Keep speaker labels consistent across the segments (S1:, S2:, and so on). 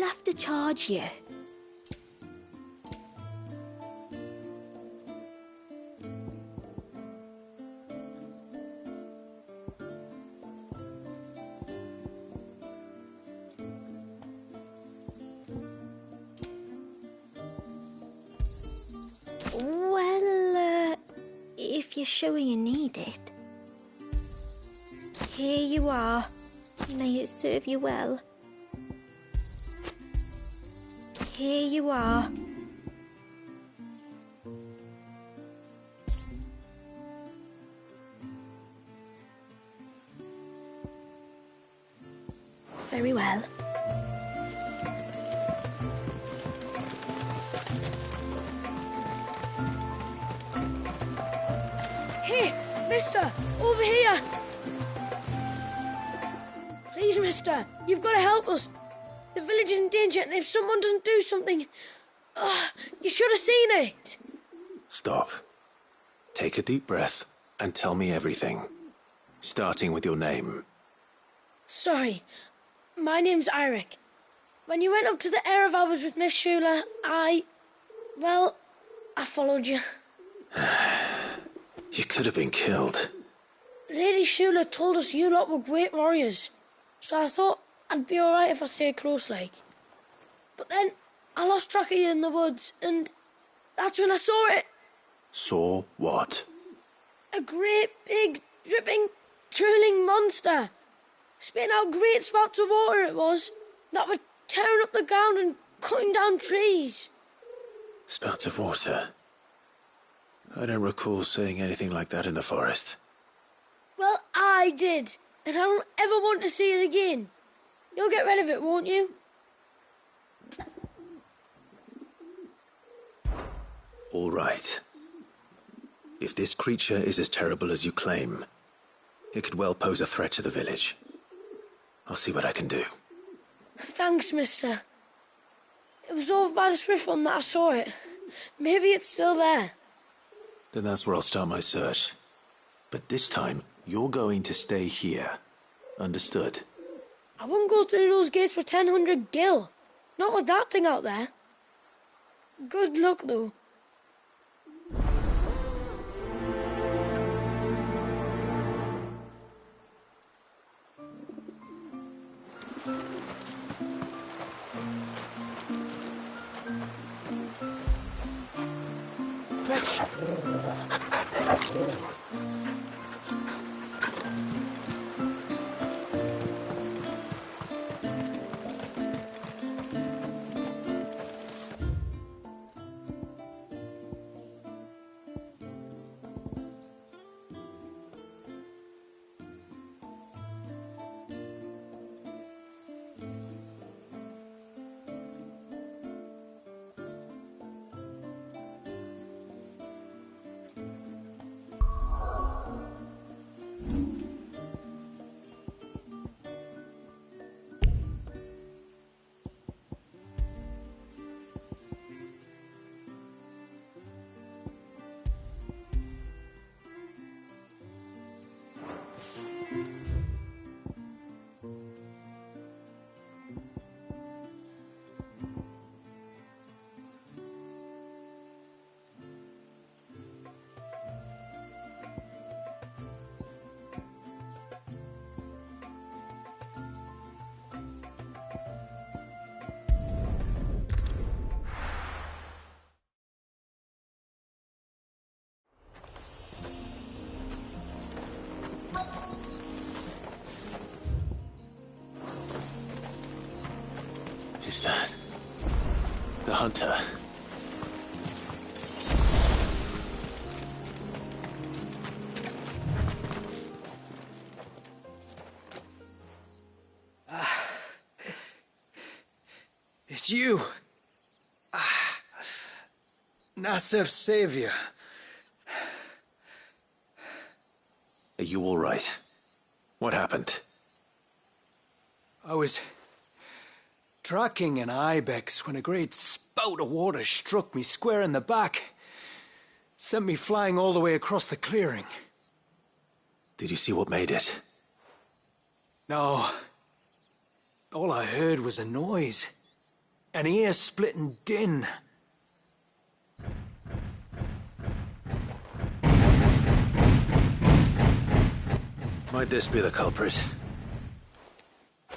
S1: have to charge you. Well, if you're sure you need it. Here you are. May it serve you well. Here you are. Very well.
S2: Hey, mister, over here. Please, mister, you've got to help us. The village is in danger, and if someone doesn't do something... you should have seen it.
S3: Stop. Take a deep breath and tell me everything. Starting with your name.
S2: Sorry, my name's Eirik. When you went up to the Ereval with Miss Shula, I followed you.
S3: You could have been killed.
S2: Lady Shula told us you lot were great warriors, so I thought I'd be alright if I stayed close like. But then I lost track of you in the woods, and that's when I saw it.
S3: Saw what?
S2: A great, big, dripping, drooling monster. Spitting out great spouts of water it was, that were tearing up the ground and cutting down trees.
S3: Spouts of water? I don't recall seeing anything like that in the forest.
S2: Well, I did, and I don't ever want to see it again. You'll get rid of it, won't you?
S3: All right. If this creature is as terrible as you claim, it could well pose a threat to the village. I'll see what I can do.
S2: Thanks, mister. It was over by the Swift one that I saw it. Maybe it's still there.
S3: Then that's where I'll start my search. But this time, you're going to stay here. Understood?
S2: I wouldn't go through those gates for 1,000 gil. Not with that thing out there. Good luck, though.
S3: Fetch! Is that the hunter?
S4: It's you. Nasev's savior.
S3: Are you all right? What happened?
S4: I was tracking an ibex when a great spout of water struck me square in the back. Sent me flying all the way across the clearing.
S3: Did you see what made it?
S4: No. All I heard was a noise. An ear-splitting din.
S3: Might this be the culprit?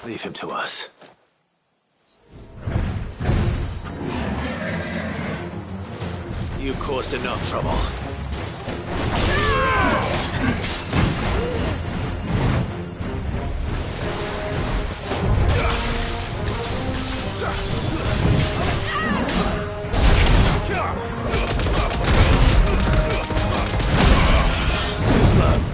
S3: Leave him to us. You've caused enough trouble. Too slow.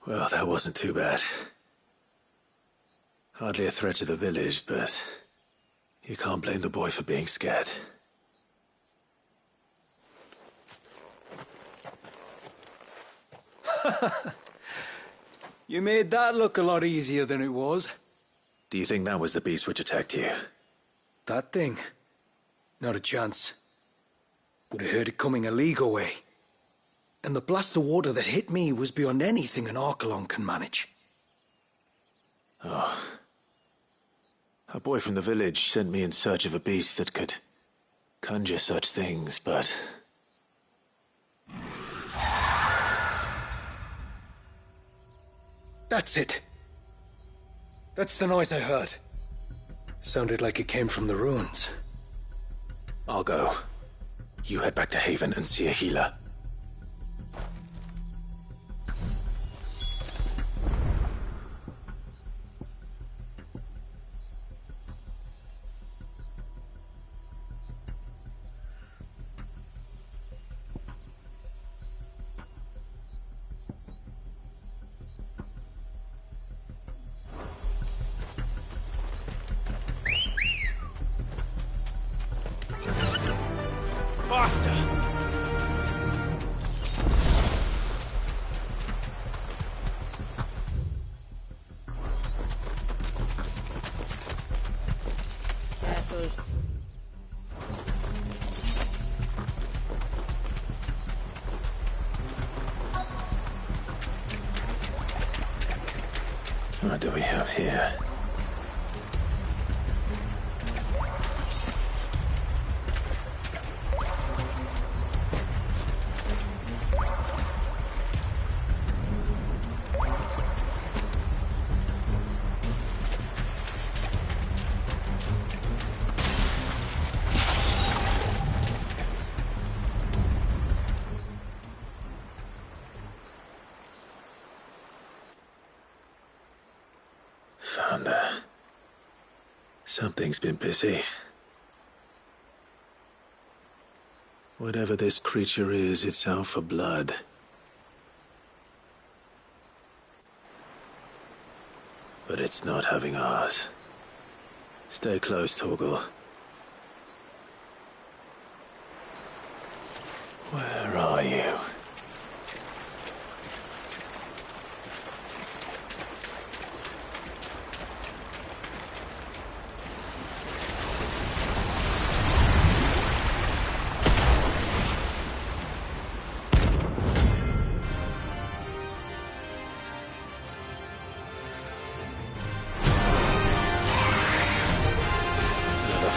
S3: Well, that wasn't too bad. Hardly a threat to the village, but you can't blame the boy for being scared.
S4: You made that look a lot easier than it was.
S3: Do you think that was the beast which attacked you?
S4: That thing? Not a chance. Would have heard it coming a league away. And the blast of water that hit me was beyond anything an Archelon can manage.
S3: Oh. A boy from the village sent me in search of a beast that could conjure such things, but...
S4: That's it. That's the noise I heard. Sounded like it came from the ruins.
S3: I'll go. You head back to Haven and see a healer. Faster!
S2: Careful.
S3: What do we have here? Found her. Something's been busy. Whatever this creature is, it's out for blood. But it's not having ours. Stay close, Torgal. Where are you?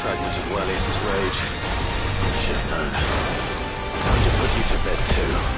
S3: Fragment of Waleas's rage. Should have known. Time to put you to bed too.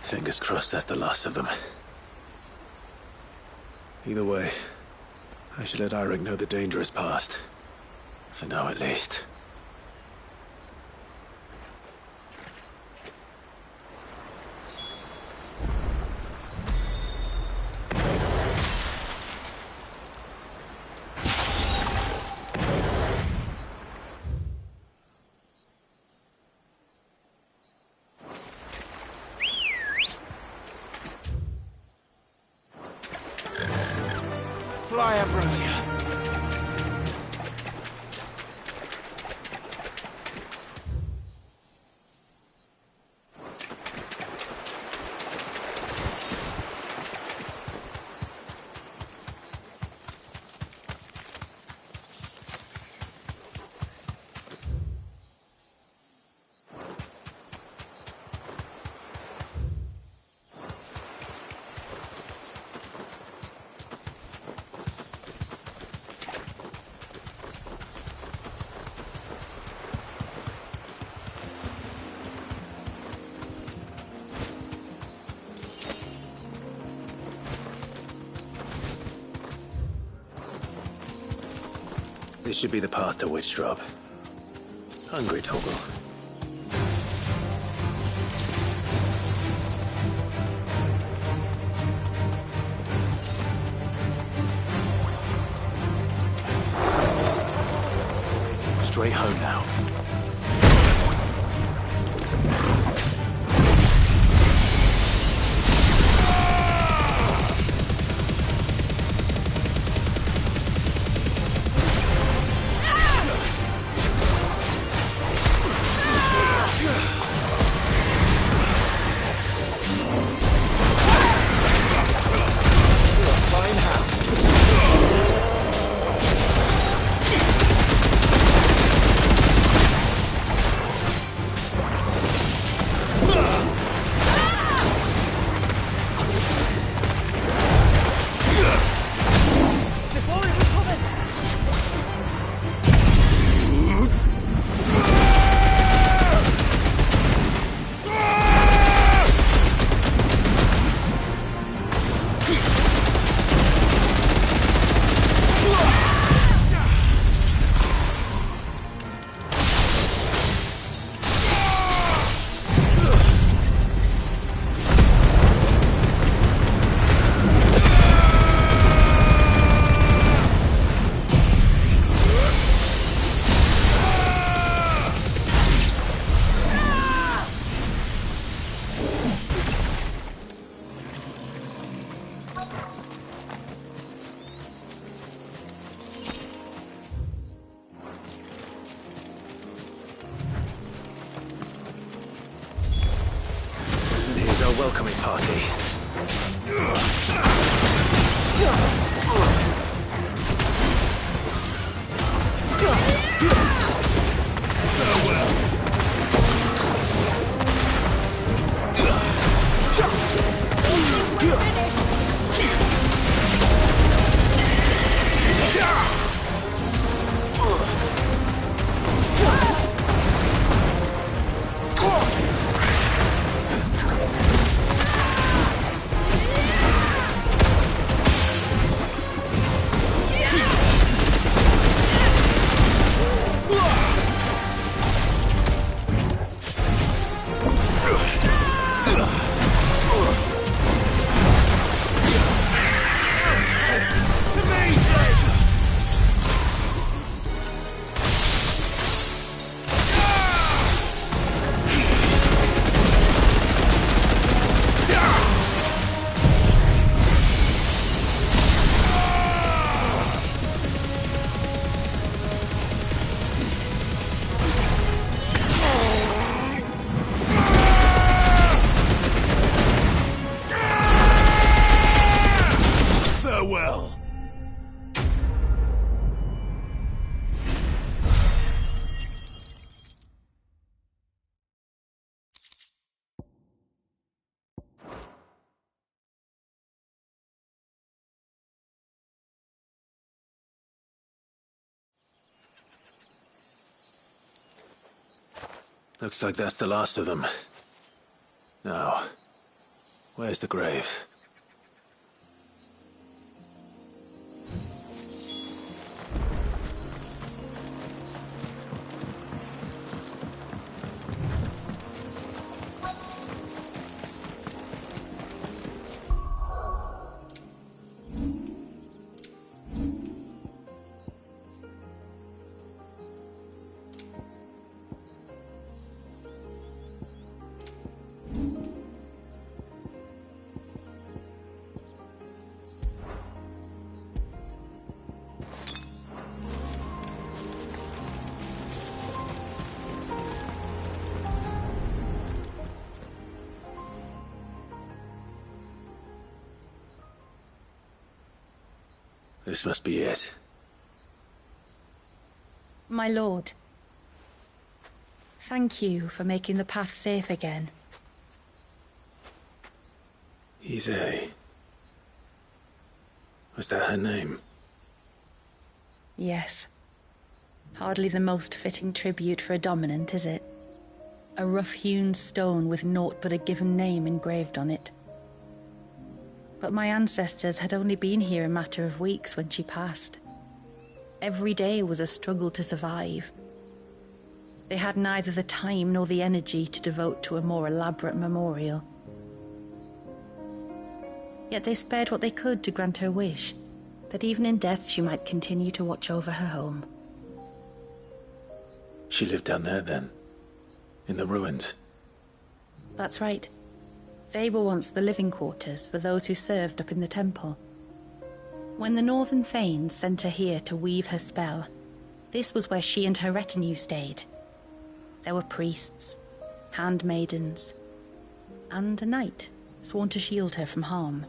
S3: Fingers crossed that's the last of them. Either way, I should let Eirik know the danger is past. For now, at least.
S5: Fly, Ambrosia.
S3: This should be the path to Witchdrop. Hungry, Toggle? Straight home now. Welcoming party. Looks like that's the last of them. Now, where's the grave? This must be it.
S5: My lord, thank you for making the path safe again.
S3: Ise. Was that her name?
S5: Yes. Hardly the most fitting tribute for a dominant, is it? A rough-hewn stone with naught but a given name engraved on it. But my ancestors had only been here a matter of weeks when she passed. Every day was a struggle to survive. They had neither the time nor the energy to devote to a more elaborate memorial. Yet they spared what they could to grant her wish, that even in death she might continue to watch over her home.
S3: She lived down there then? In the ruins?
S5: That's right. They were once the living quarters for those who served up in the temple. When the Northern Thanes sent her here to weave her spell, this was where she and her retinue stayed. There were priests, handmaidens, and a knight sworn to shield her from harm.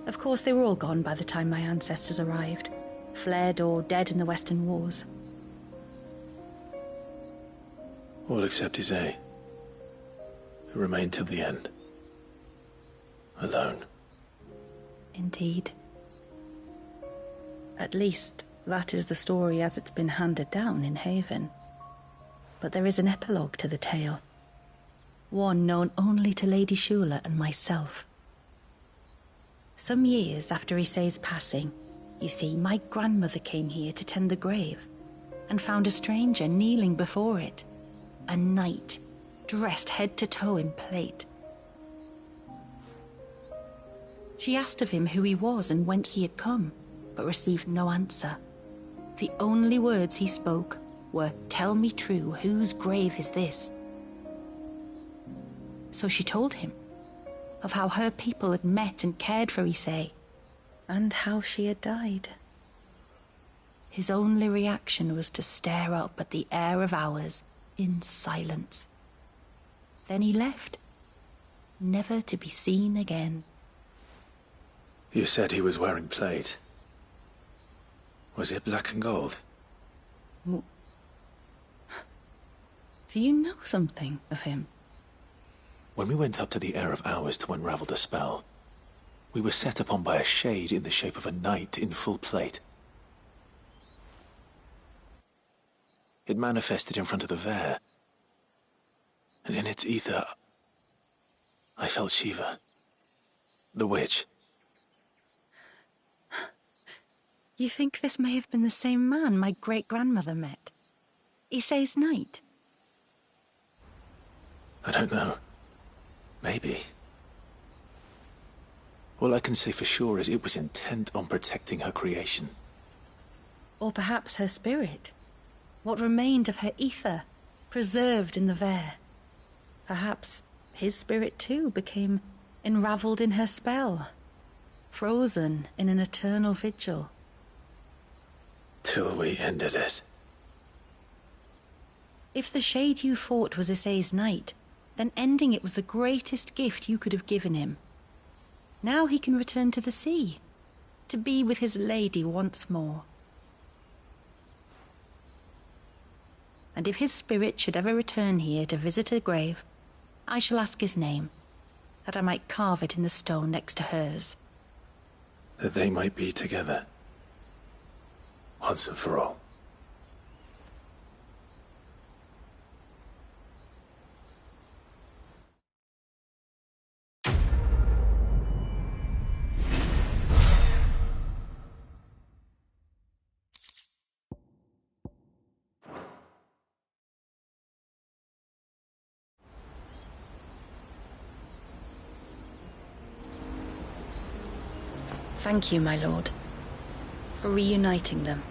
S5: Of course, they were all gone by the time my ancestors arrived, fled or dead in the Western Wars.
S3: All except Isay, who remained till the end. Alone.
S5: Indeed. At least, that is the story as it's been handed down in Haven. But there is an epilogue to the tale. One known only to Lady Shula and myself. Some years after Isay's passing, you see, my grandmother came here to tend the grave, and found a stranger kneeling before it. A knight, dressed head to toe in plate. She asked of him who he was and whence he had come, but received no answer. The only words he spoke were, "Tell me true, whose grave is this?" So she told him of how her people had met and cared for Isay, and how she had died. His only reaction was to stare up at the air of hours in silence. Then he left, never to be seen again.
S3: You said he was wearing plate. Was it black and gold?
S5: Do you know something of him?
S3: When we went up to the Air of Hours to unravel the spell, we were set upon by a shade in the shape of a knight in full plate. It manifested in front of the Vare, and in its ether, I felt Shiva, the witch.
S5: You think this may have been the same man my great-grandmother met? Isay's knight?
S3: I don't know. Maybe. All I can say for sure is it was intent on protecting her creation.
S5: Or perhaps her spirit? What remained of her ether, preserved in the Vare? Perhaps his spirit too became enraveled in her spell, frozen in an eternal vigil.
S3: Till we ended it.
S5: If the shade you fought was Isay's knight, then ending it was the greatest gift you could have given him. Now he can return to the sea, to be with his lady once more. And if his spirit should ever return here to visit her grave, I shall ask his name, that I might carve it in the stone next to hers.
S3: That they might be together. Once and for all.
S5: Thank you, my lord, for reuniting them.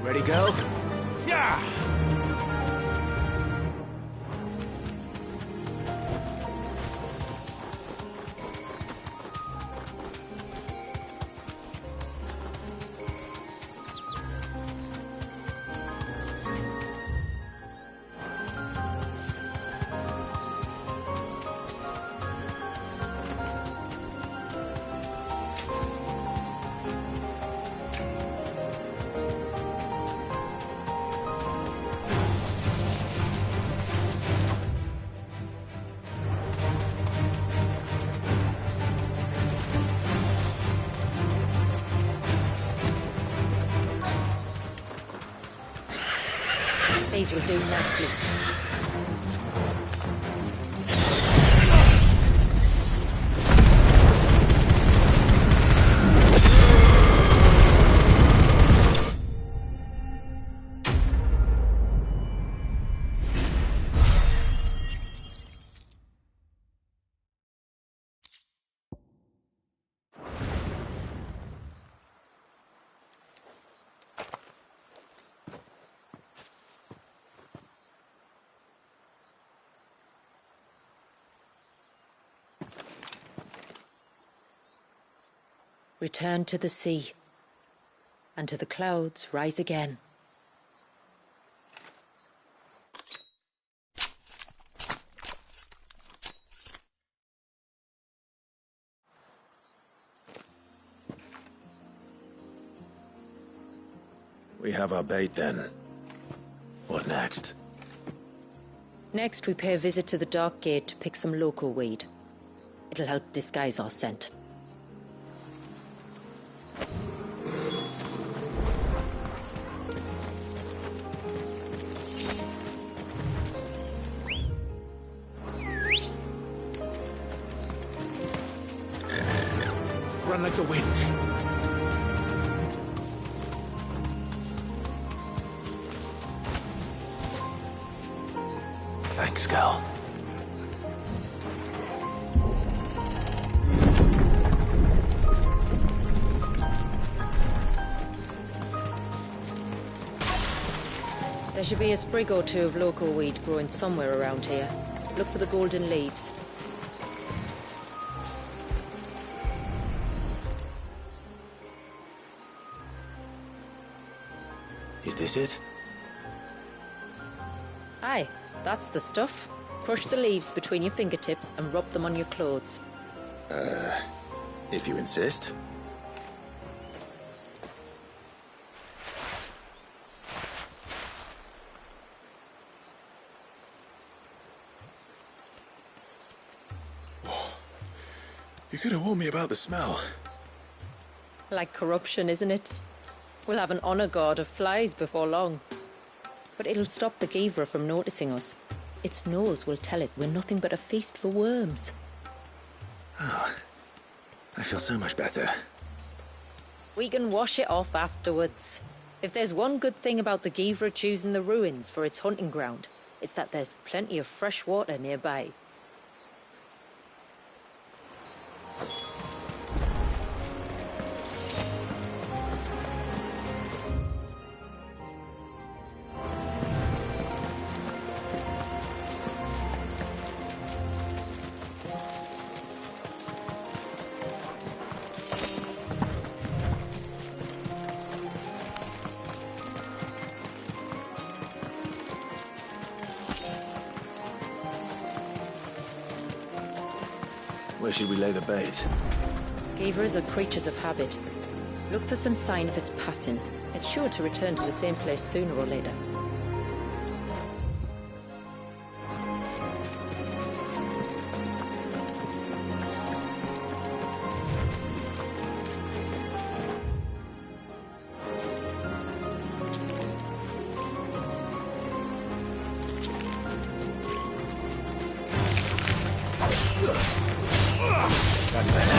S4: Ready, go?
S6: Yeah! These will do nicely. Return to the sea, and to the clouds rise again.
S3: We have our bait then. What next?
S6: Next, we pay a visit to the Dark Gate to pick some local weed. It'll help disguise our scent.
S3: Run like the wind. Thanks, girl.
S6: There should be a sprig or two of local weed growing somewhere around here. Look for the golden leaves.
S3: Is this it?
S6: Aye, that's the stuff. Crush the leaves between your fingertips and rub them on your clothes.
S3: If you insist. You could have warned me about the smell.
S6: Like corruption, isn't it? We'll have an honour guard of flies before long. But it'll stop the Givra from noticing us. Its nose will tell it we're nothing but a feast for worms.
S3: Oh, I feel so much better.
S6: We can wash it off afterwards. If there's one good thing about the Givra choosing the ruins for its hunting ground, it's that there's plenty of fresh water nearby.
S3: Where should we lay the bait?
S6: Givras are creatures of habit. Look for some sign of its passing. It's sure to return to the same place sooner or later.
S3: That's better.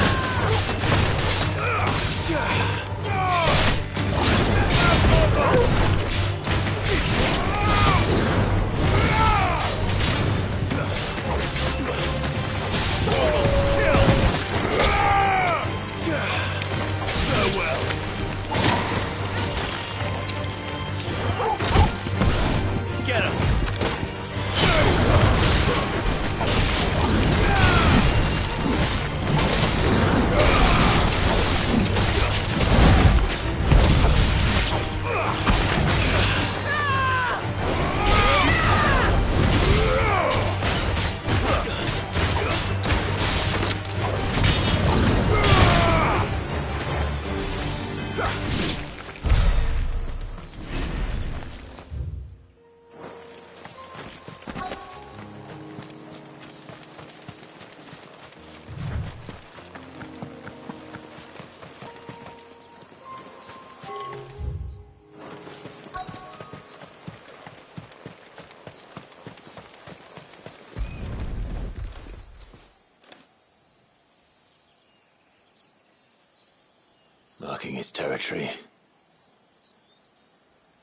S3: Marking its territory.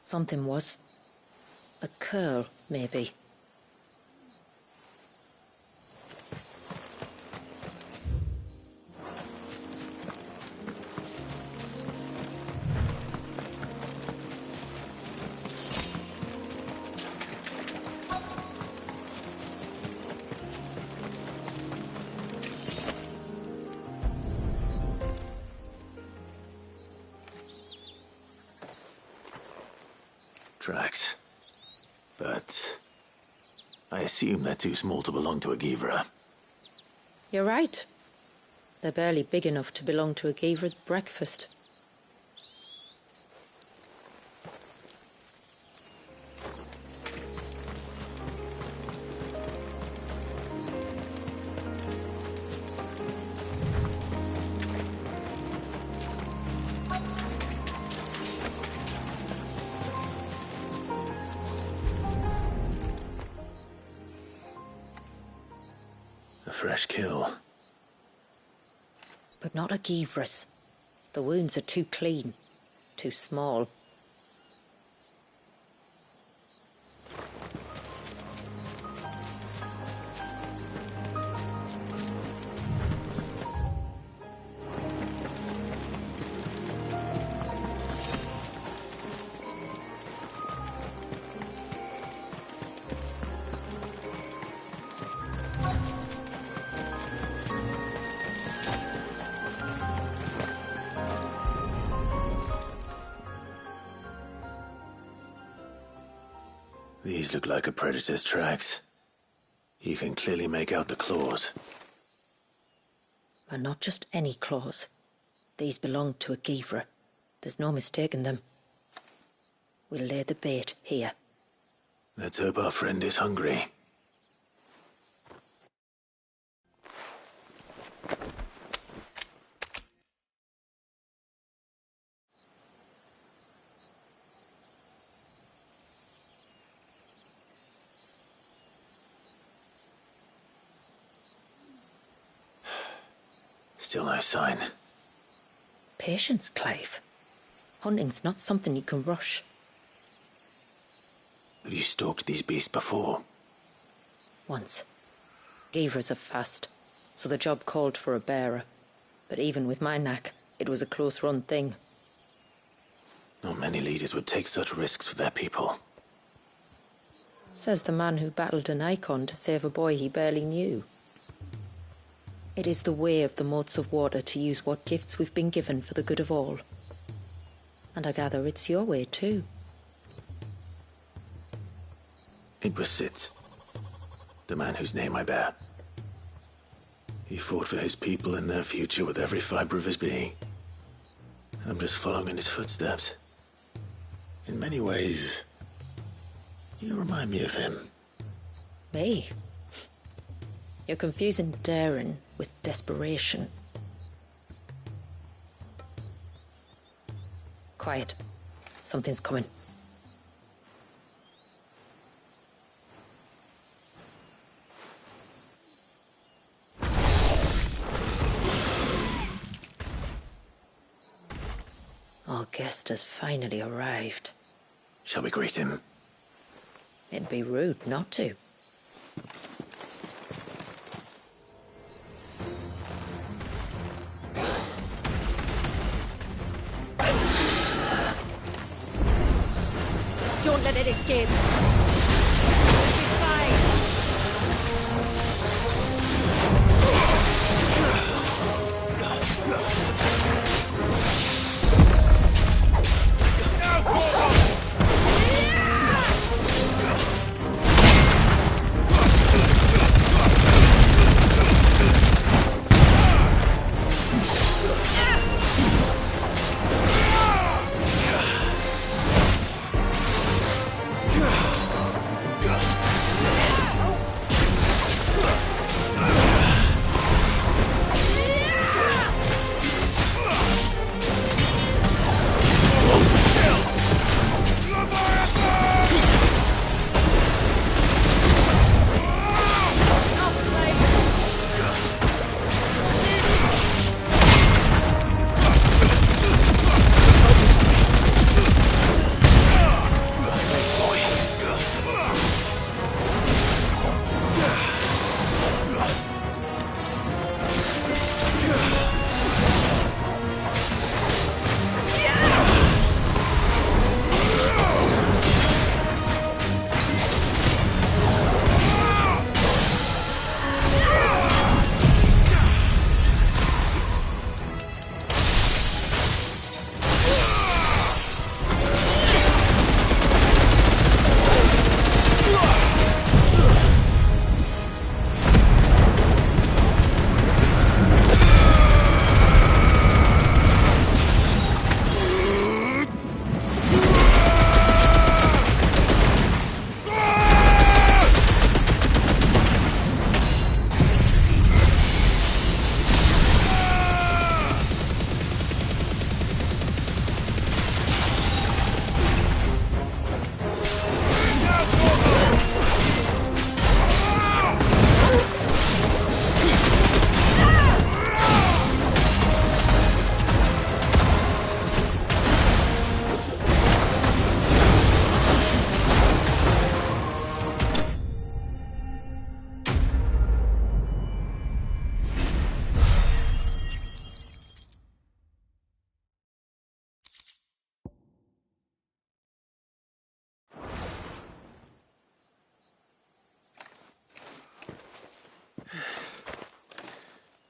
S6: Something was. A curl, maybe.
S3: Tracks. But I assume they're too small to belong to a Givra.
S6: You're right. They're barely big enough to belong to a Givra's breakfast.
S3: A fresh kill.
S6: But not a Givra's. The wounds are too clean, too small.
S3: These look like a predator's tracks. You can clearly make out the claws.
S6: And not just any claws. These belong to a Givra. There's no mistaking them. We'll lay the bait here.
S3: Let's hope our friend is hungry. Still no sign.
S6: Patience, Clive. Hunting's not something you can rush.
S3: Have you stalked these beasts before?
S6: Once. Givras are fast, so the job called for a bearer. But even with my knack, it was a close-run thing.
S3: Not many leaders would take such risks for their people.
S6: Says the man who battled an icon to save a boy he barely knew. It is the way of the moats of water to use what gifts we've been given for the good of all. And I gather it's your way too.
S3: It was Sid, the man whose name I bear. He fought for his people and their future with every fibre of his being. I'm just following in his footsteps. In many ways, you remind me of him.
S6: Me? You're confusing daring with desperation. Quiet. Something's coming. Our guest has finally arrived.
S3: Shall we greet him?
S6: It'd be rude not to. Don't let it escape. It'll be fine.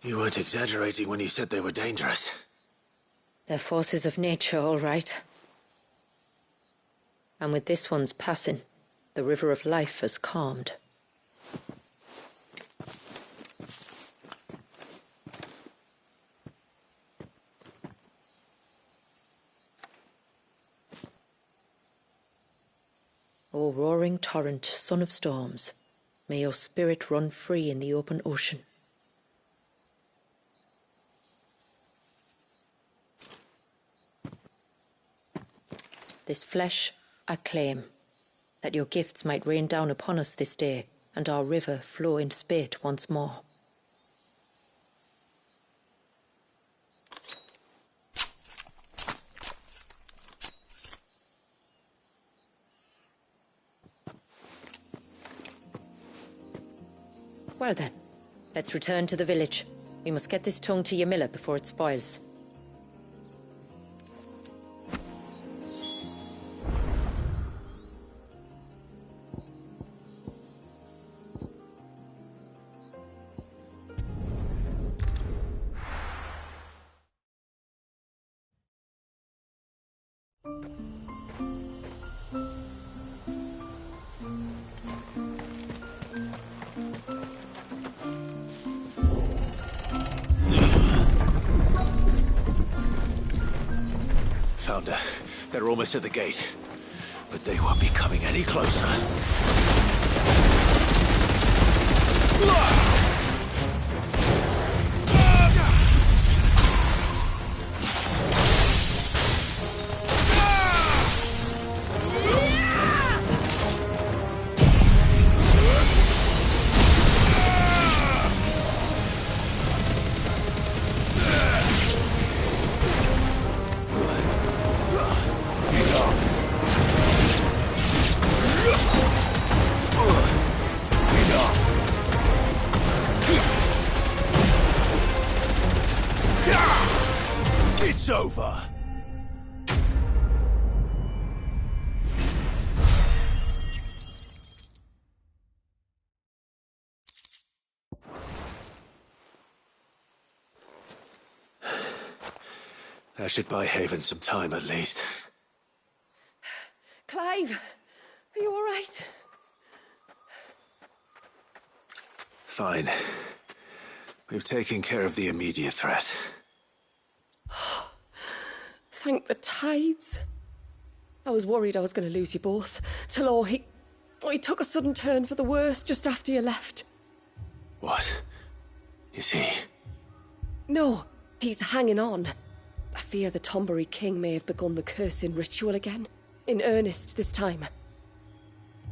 S3: You weren't exaggerating when you said they were dangerous.
S6: They're forces of nature, all right. And with this one's passing, the river of life has calmed. O roaring torrent, son of storms, may your spirit run free in the open ocean. This flesh I claim, that your gifts might rain down upon us this day, and our river flow in spate once more. Well then, let's return to the village. We must get this tongue to Yamila before it spoils.
S3: Found her. They're almost at the gate. But they won't be coming any closer. It's over. That should buy Haven some time at least.
S7: Clive, are you all right?
S3: Fine. We've taken care of the immediate threat.
S7: Thank the tides. I was worried I was going to lose you both. Talor, he took a sudden turn for the worse just after you left.
S3: What? Is he?
S7: No, he's hanging on. I fear the Tombury King may have begun the cursing ritual again. In earnest this time.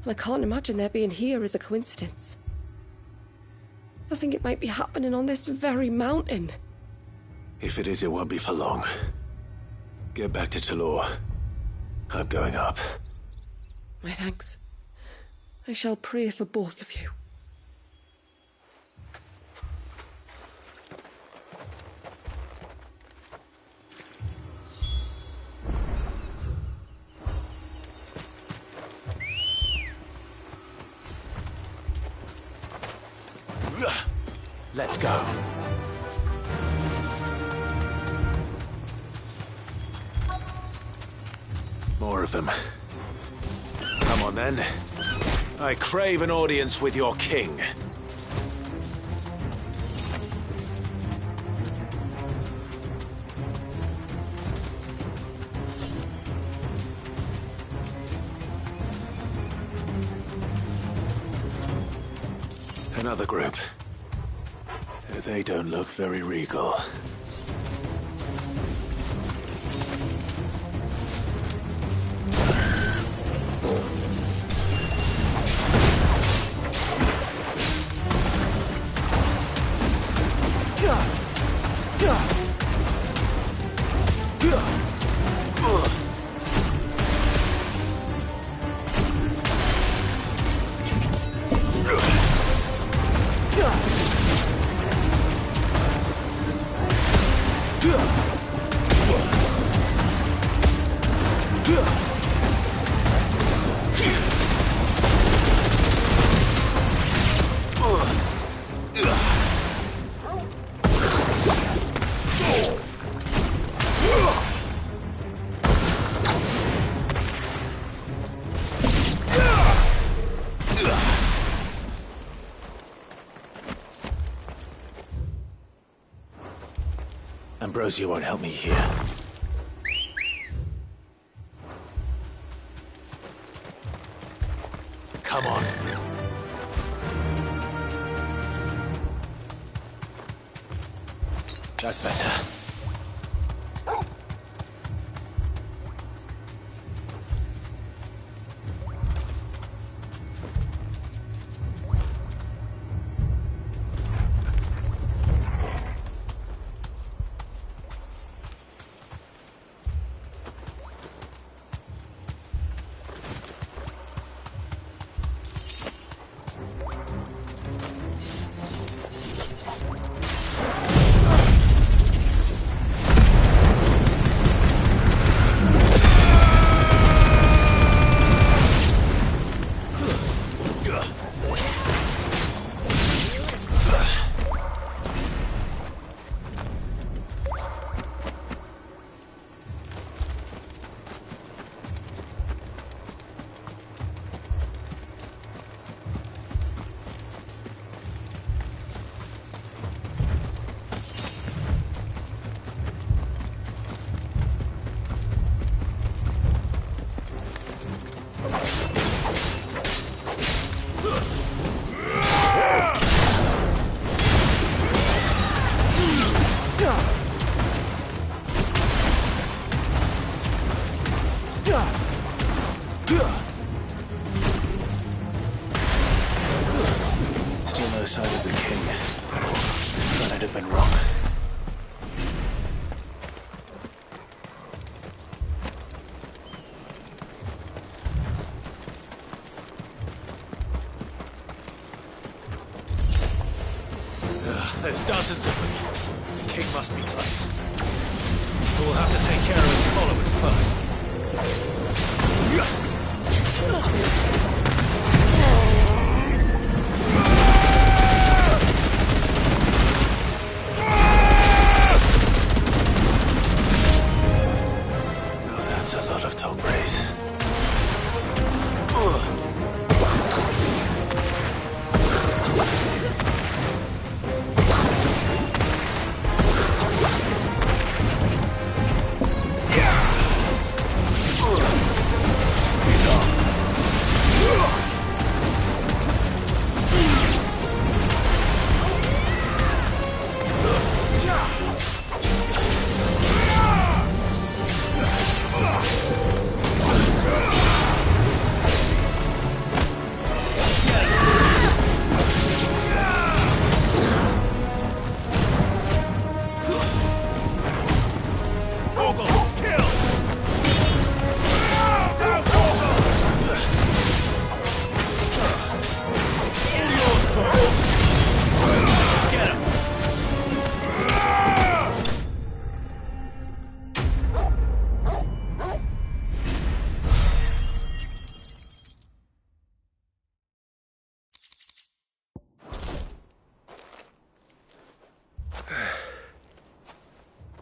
S7: And I can't imagine their being here as a coincidence. I think it might be happening on this very mountain.
S3: If it is, it won't be for long. Get back to Talor. I'm going up.
S7: My thanks. I shall pray for both of you.
S3: Let's go. More of them. Come on then. I crave an audience with your king. Another group. They don't look very regal. Ambrosia won't help me here. Come on. That's better. Still no sign of the king. Thought I'd have been wrong. There's dozens of them. The king must be close. We'll have to take care of his followers first. Oh, that's a lot of Tombres.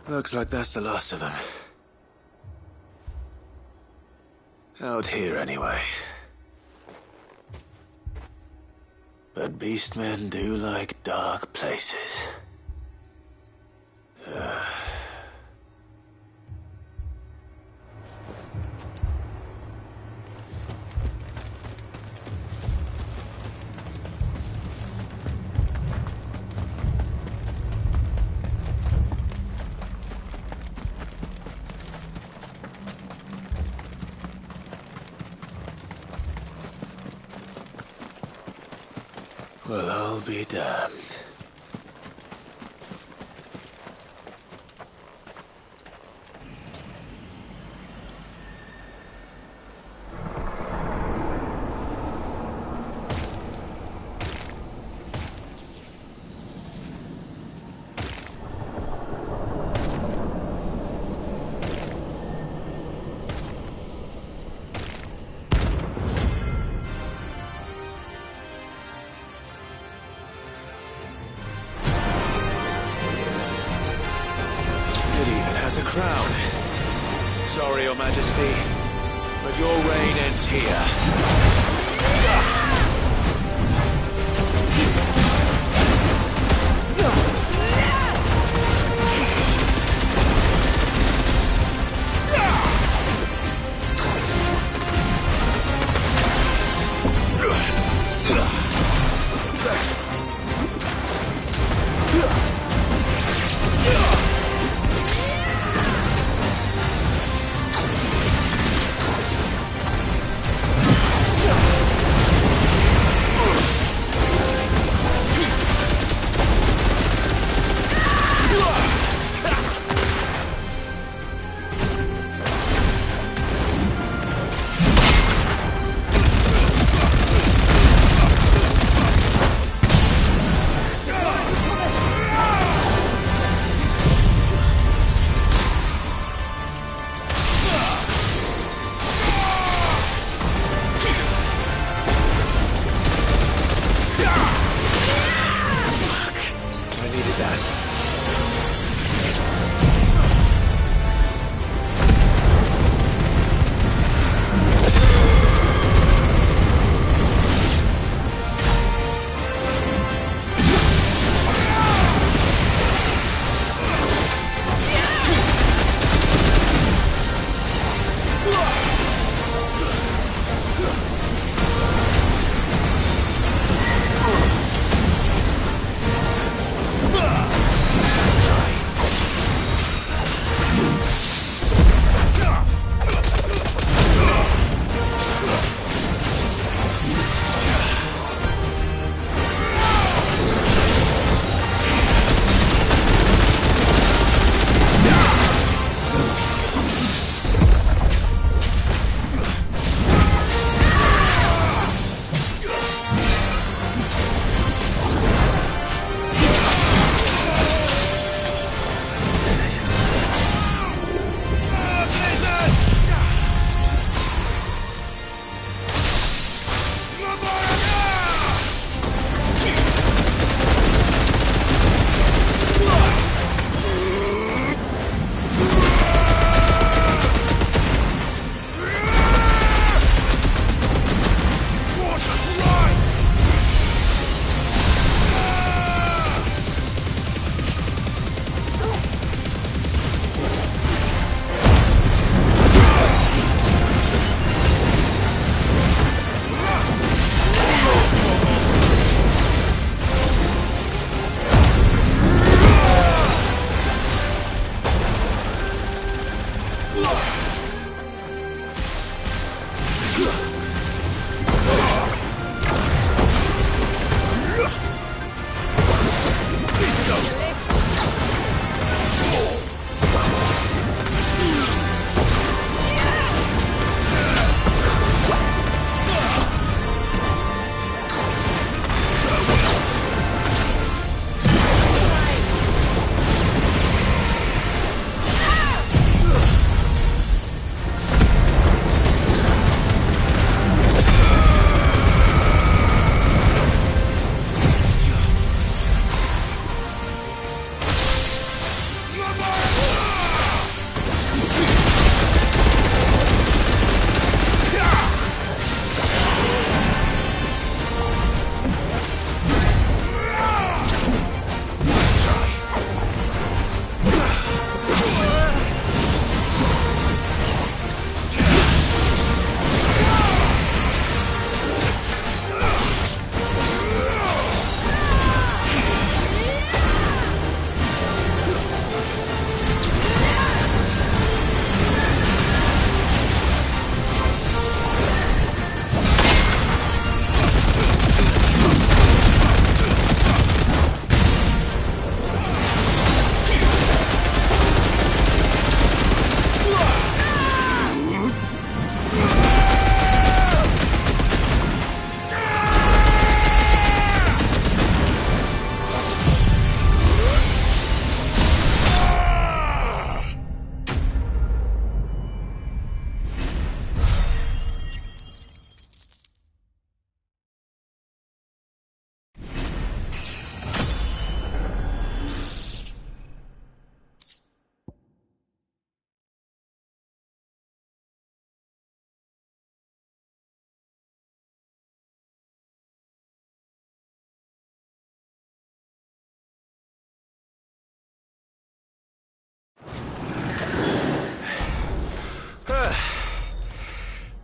S3: Looks like that's the last of them. Out here, anyway. But beastmen do like dark places. Well, I'll be damned. A crown. Sorry, Your Majesty, but your reign ends here.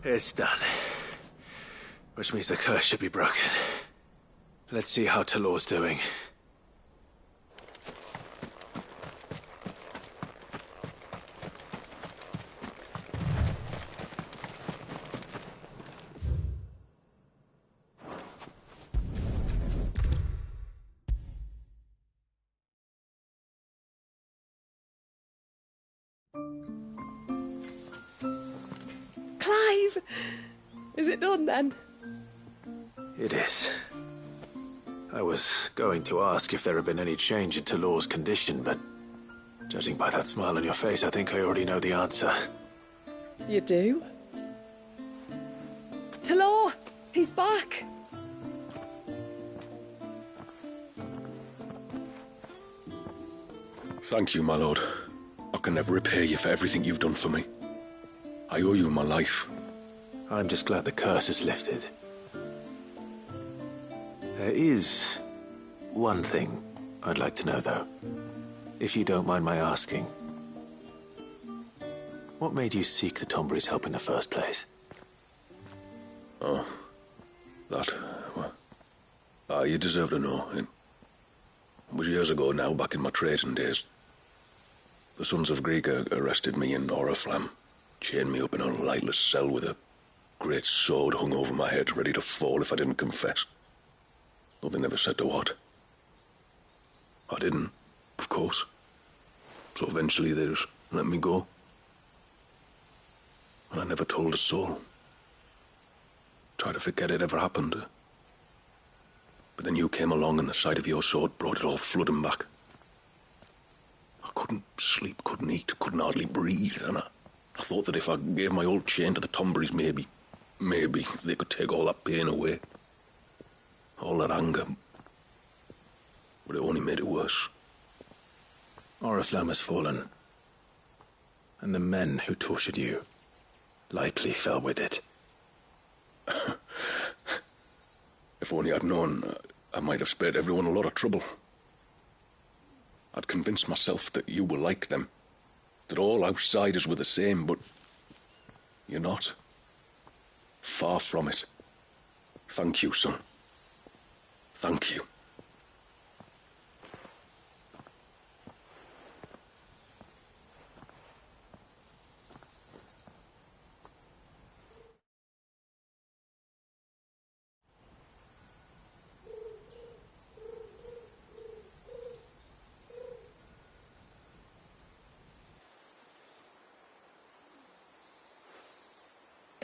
S3: It's done. Which means the curse should be broken. Let's see how Talor's doing.
S7: Clive! Is it done then?
S3: It is. I was going to ask if there had been any change in Talor's condition, but judging by that smile on your face, I think I already know the answer.
S7: You do? Talor! He's back!
S8: Thank you, my lord. I can never repay you for everything you've done for me. I owe you my life.
S3: I'm just glad the curse is lifted. There is one thing I'd like to know, though. If you don't mind my asking. What made you seek the Tombury's help in the first place?
S8: Oh, that, well, you deserve to know. It was years ago now, back in my trading days. The Sons of Greek arrested me in Oriflamme, chained me up in a lightless cell with a great sword hung over my head, ready to fall if I didn't confess. Though they never said to what. I didn't, of course. So eventually they just let me go. And I never told a soul. Tried to forget it ever happened. But then you came along and the sight of your sword brought it all flooding back. I couldn't sleep, couldn't eat, couldn't hardly breathe, and I thought that if I gave my old chain to the Tomburys, maybe they could take all that pain away. All that anger. But it only made it worse.
S3: Oriflamme has fallen. And the men who tortured you likely fell with it.
S8: If only I'd known, I might have spared everyone a lot of trouble. I'd convinced myself that you were like them, that all outsiders were the same, but you're not. Far from it. Thank you, son. Thank you.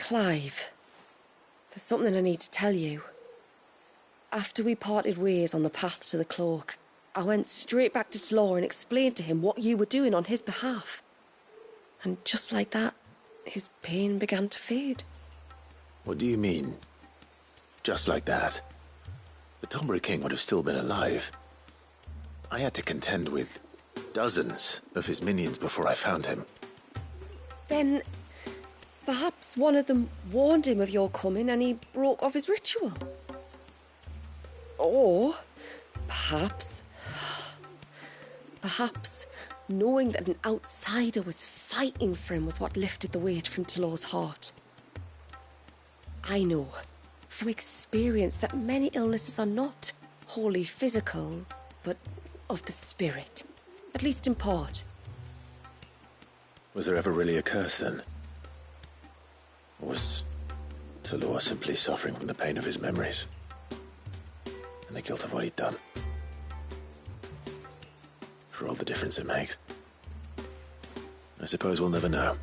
S7: Clive, there's something I need to tell you. After we parted ways on the path to the cloak, I went straight back to Tlor and explained to him what you were doing on his behalf. And just like that, his pain began to fade.
S3: What do you mean? Just like that? The Tombury King would have still been alive. I had to contend with dozens of his minions before I found him.
S7: Then, perhaps one of them warned him of your coming and he broke off his ritual. Or, perhaps, knowing that an outsider was fighting for him was what lifted the weight from Tlor's heart. I know, from experience, that many illnesses are not wholly physical, but of the spirit, at least in part.
S3: Was there ever really a curse then? Or was Tlor simply suffering from the pain of his memories? And the guilt of what he'd done? For all the difference it makes. I suppose we'll never know.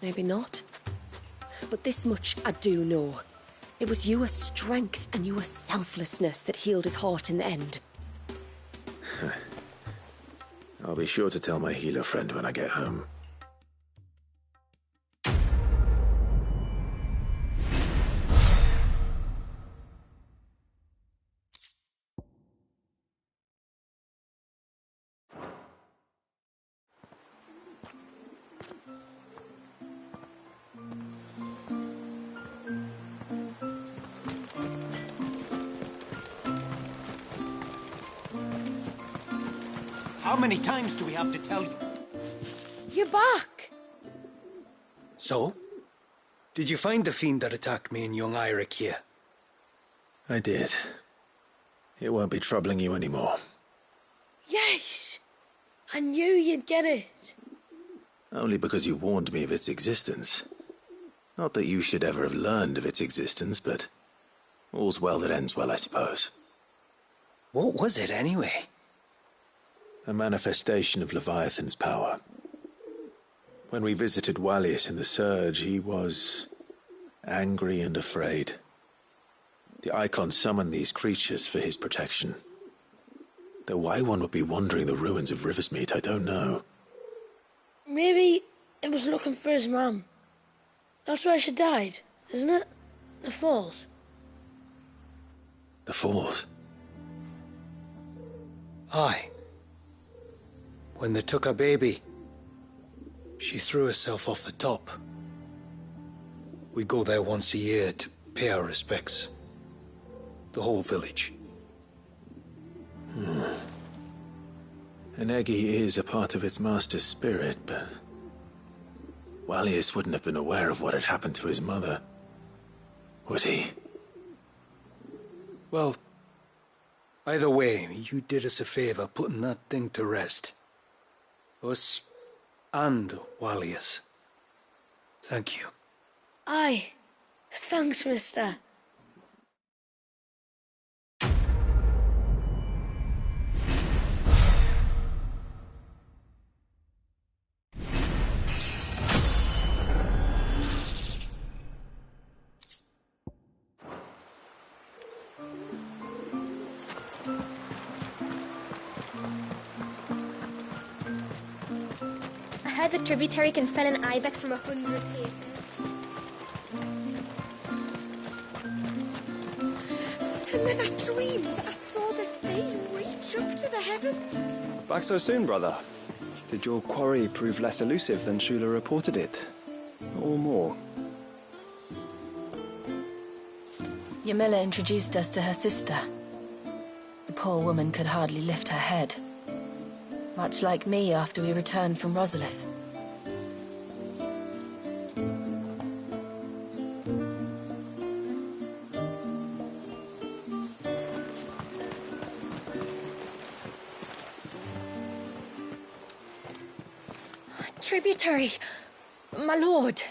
S7: Maybe not. But this much I do know. It was your strength and your selflessness that healed his heart in the end.
S3: I'll be sure to tell my healer friend when I get home.
S4: How many times do we have to tell you?
S2: You're back!
S4: So? Did you find the fiend that attacked me and young Eirik here?
S3: I did. It won't be troubling you anymore.
S2: Yes! I knew you'd get it.
S3: Only because you warned me of its existence. Not that you should ever have learned of its existence, but all's well that ends well, I suppose.
S4: What was it anyway?
S3: A manifestation of Leviathan's power. When we visited Wallius in the Surge, he was angry and afraid. The Icon summoned these creatures for his protection. Though why one would be wandering the ruins of Riversmeet, I don't know.
S2: Maybe it was looking for his mum. That's where she died, isn't it? The Falls.
S3: The Falls?
S4: Aye. When they took her baby, she threw herself off the top. We go there once a year to pay our respects. The whole village.
S3: An Eggy is a part of its master's spirit, but Wallius wouldn't have been aware of what had happened to his mother, would he?
S4: Well, either way, you did us a favor putting that thing to rest. Us and Wallius. Thank you.
S2: Aye. Thanks, mister.
S1: I heard the tributary can fell an ibex from 100 paces.
S7: And then I dreamed I saw the sea reach up to the heavens.
S9: Back so soon, brother? Did your quarry prove less elusive than Shula reported it? Or more?
S5: Yamila introduced us to her sister. The poor woman could hardly lift her head. Much like me after we returned from Rosalith.
S1: Tributary, my lord.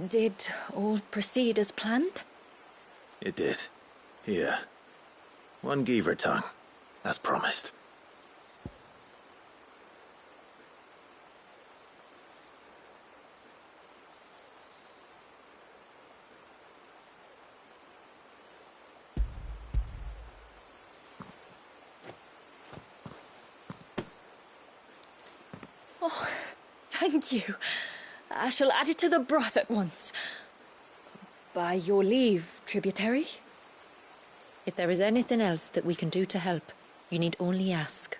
S1: Did all proceed as planned?
S3: It did. Here. One Geaver tongue, as promised.
S10: Oh, thank you. I shall add it to the broth at once. By your leave, tributary.
S6: If there is anything else that we can do to help, you need only ask.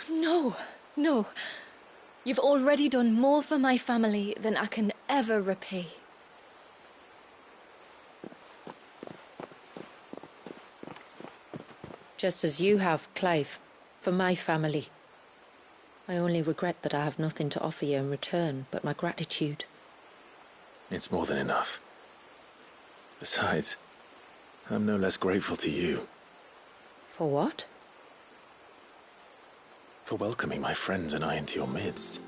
S10: No, no. You've already done more for my family than I can ever repay.
S6: Just as you have, Clive, for my family. I only regret that I have nothing to offer you in return but my gratitude.
S3: It's more than enough. Besides, I'm no less grateful to you.
S6: For what?
S3: For welcoming my friends and I into your midst.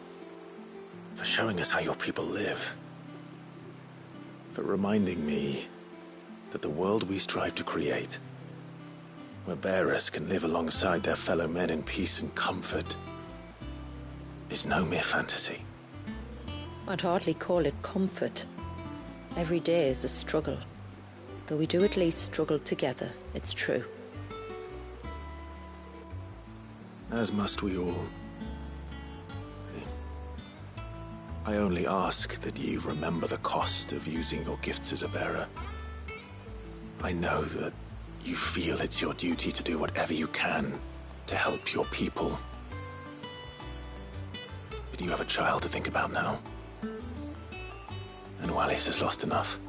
S3: For showing us how your people live. For reminding me that the world we strive to create, where bearers can live alongside their fellow men in peace and comfort, is no mere fantasy.
S6: I'd hardly call it comfort. Every day is a struggle. Though we do at least struggle together, it's true.
S3: As must we all. I only ask that you remember the cost of using your gifts as a bearer. I know that you feel it's your duty to do whatever you can to help your people. But you have a child to think about now. And Wallis has lost enough.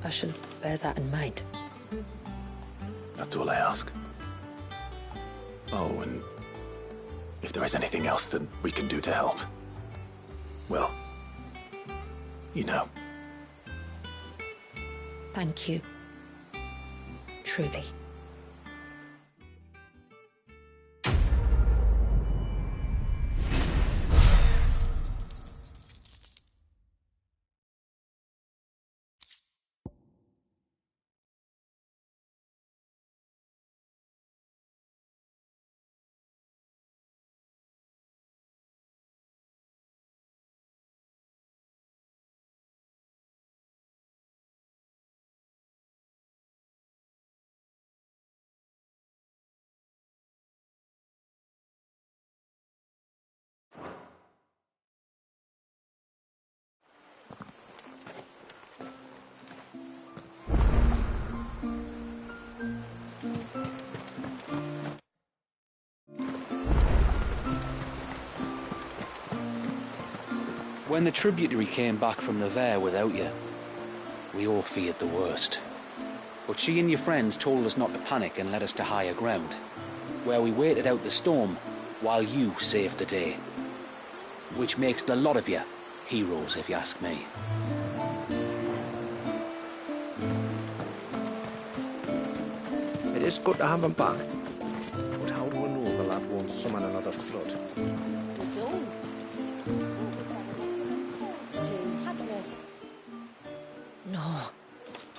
S6: I shall bear that in mind.
S3: That's all I ask. Oh, and if there is anything else that we can do to help, well, you know.
S6: Thank you. Truly.
S11: When the tributary came back from the Vare without you, we all feared the worst. But she and your friends told us not to panic and led us to higher ground, where we waited out the storm while you saved the day. Which makes the lot of you heroes, if you ask me.
S9: It is good to have him back. But how do we know the lad won't summon another flood?
S1: We don't.
S6: No,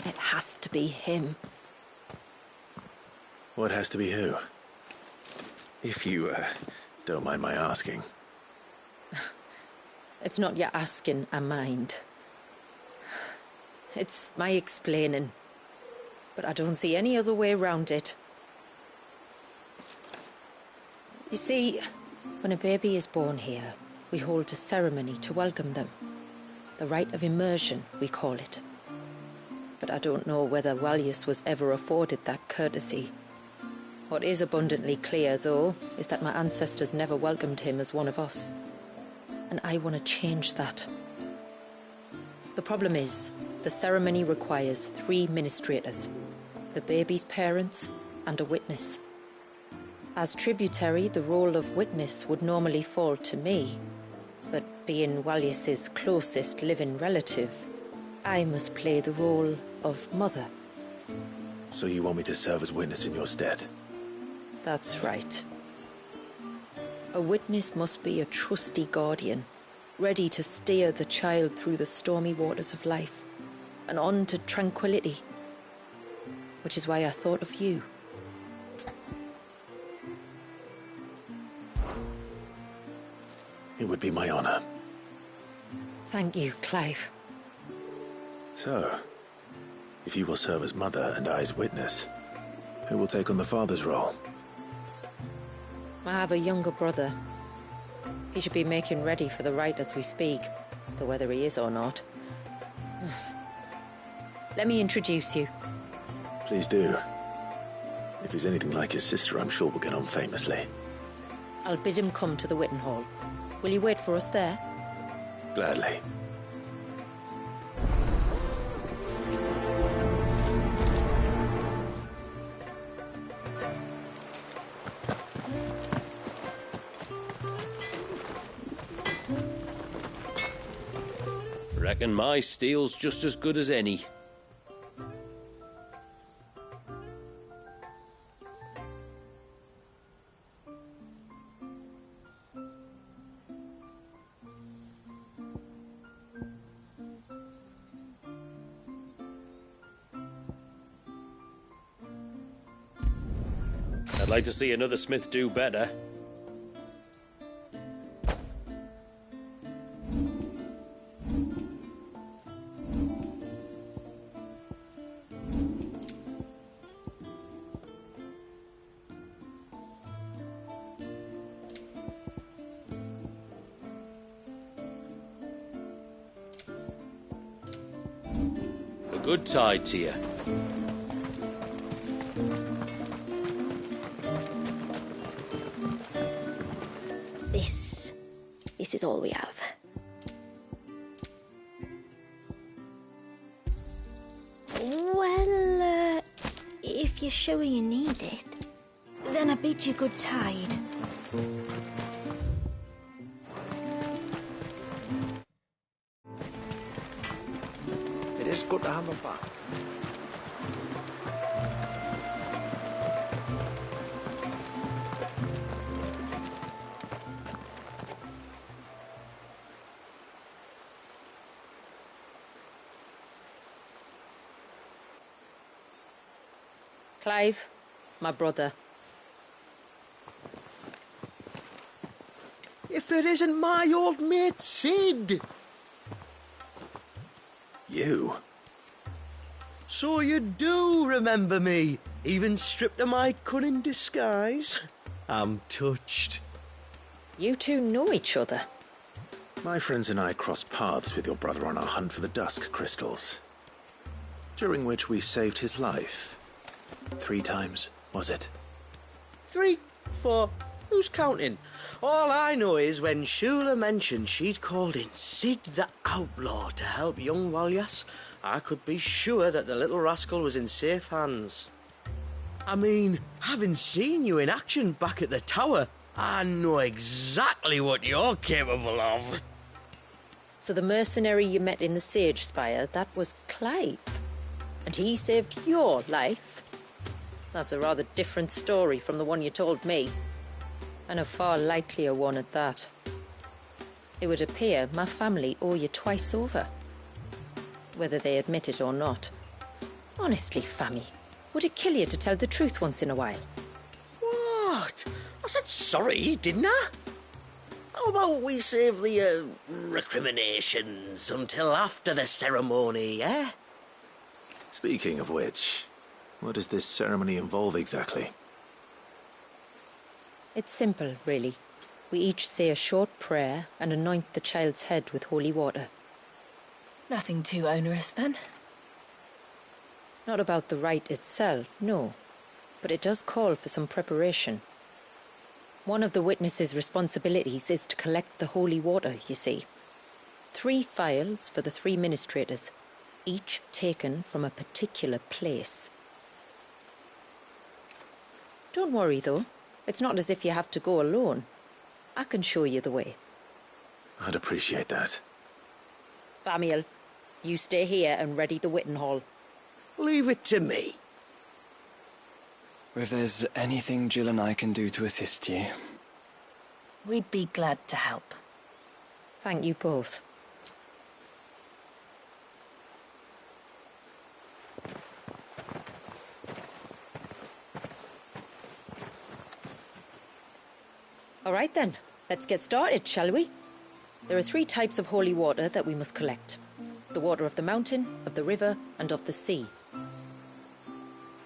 S6: it has to be him.
S3: What has to be who? If you, don't mind my asking.
S6: It's not your asking, I mind. It's my explaining. But I don't see any other way around it. You see, when a baby is born here, we hold a ceremony to welcome them. The rite of immersion, we call it. But I don't know whether Wallius was ever afforded that courtesy. What is abundantly clear, though, is that my ancestors never welcomed him as one of us. And I want to change that. The problem is, the ceremony requires 3 ministrators, the baby's parents and a witness. As tributary, the role of witness would normally fall to me, but being Wallius's closest living relative, I must play the role of mother.
S3: So you want me to serve as witness in your stead?
S6: That's right. A witness must be a trusty guardian, ready to steer the child through the stormy waters of life and on to tranquility. Which is why I thought of you.
S3: It would be my honor.
S6: Thank you, Clive.
S3: So, if you will serve as mother and I as witness, who will take on the father's role?
S6: I have a younger brother, He should be making ready for the rite as we speak, though whether he is or not. Let me introduce you.
S3: Please do. If he's anything like his sister, I'm sure we'll get on famously.
S6: I'll bid him come to the Witten Hall. Will you wait for us there?
S3: Gladly.
S12: Reckon my steel's just as good as any. I'd like to see another smith do better. A good tide to you.
S1: This is all we have. Well, if you're sure you need it, then I bid you good tide.
S9: It is good to have her back.
S6: Clive, my brother.
S13: If it isn't my old mate Sid!
S3: You?
S13: So you do remember me, even stripped of my cunning disguise? I'm touched.
S6: You two know each other.
S3: My friends and I crossed paths with your brother on our hunt for the dusk crystals, during which we saved his life. 3 times, was it?
S13: 3, 4, who's counting? All I know is when Shula mentioned she'd called in Sid the Outlaw to help young Walyas, I could be sure that the little rascal was in safe hands. I mean, having seen you in action back at the tower, I know exactly what you're capable of.
S6: So the mercenary you met in the Sage Spire, that was Clive. And he saved your life? That's a rather different story from the one you told me. And a far likelier one at that. It would appear my family owe you twice over. Whether they admit it or not. Honestly, Fammy, would it kill you to tell the truth once in a while?
S13: What? I said sorry, didn't I? How about we save the, recriminations until after the ceremony, eh?
S3: Speaking of which, what does this ceremony involve exactly?
S6: It's simple, really. We each say a short prayer and anoint the child's head with holy water.
S10: Nothing too onerous, then?
S6: Not about the rite itself, no. But it does call for some preparation. One of the witness's responsibilities is to collect the holy water, you see. 3 phials for the 3 ministrators, each taken from a particular place. Don't worry, though. It's not as if you have to go alone. I can show you the way.
S3: I'd appreciate that.
S6: Famiel, you stay here and ready the Witten Hall.
S13: Leave it to me.
S9: If there's anything Jill and I can do to assist you.
S10: We'd be glad to help.
S6: Thank you both. All right then, let's get started, shall we? There are 3 types of holy water that we must collect. The water of the mountain, of the river, and of the sea.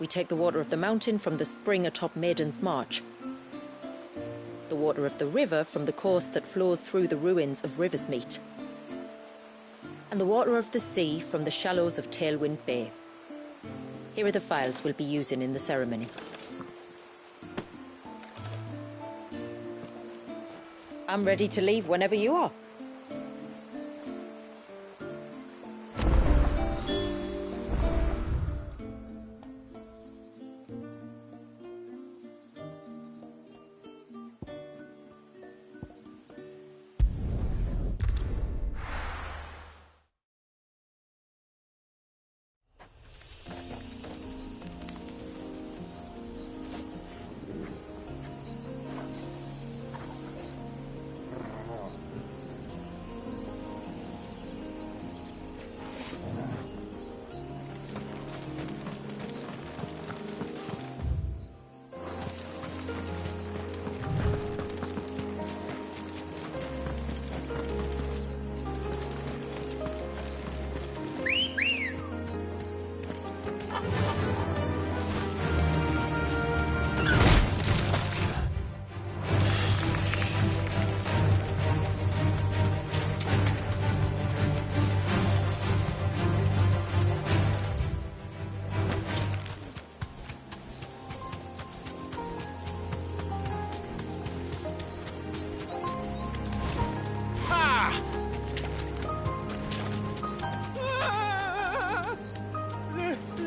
S6: We take the water of the mountain from the spring atop Maiden's March. the water of the river from the course that flows through the ruins of Riversmeet, and the water of the sea from the shallows of Tailwind Bay. Here are the files we'll be using in the ceremony. I'm ready to leave whenever you are.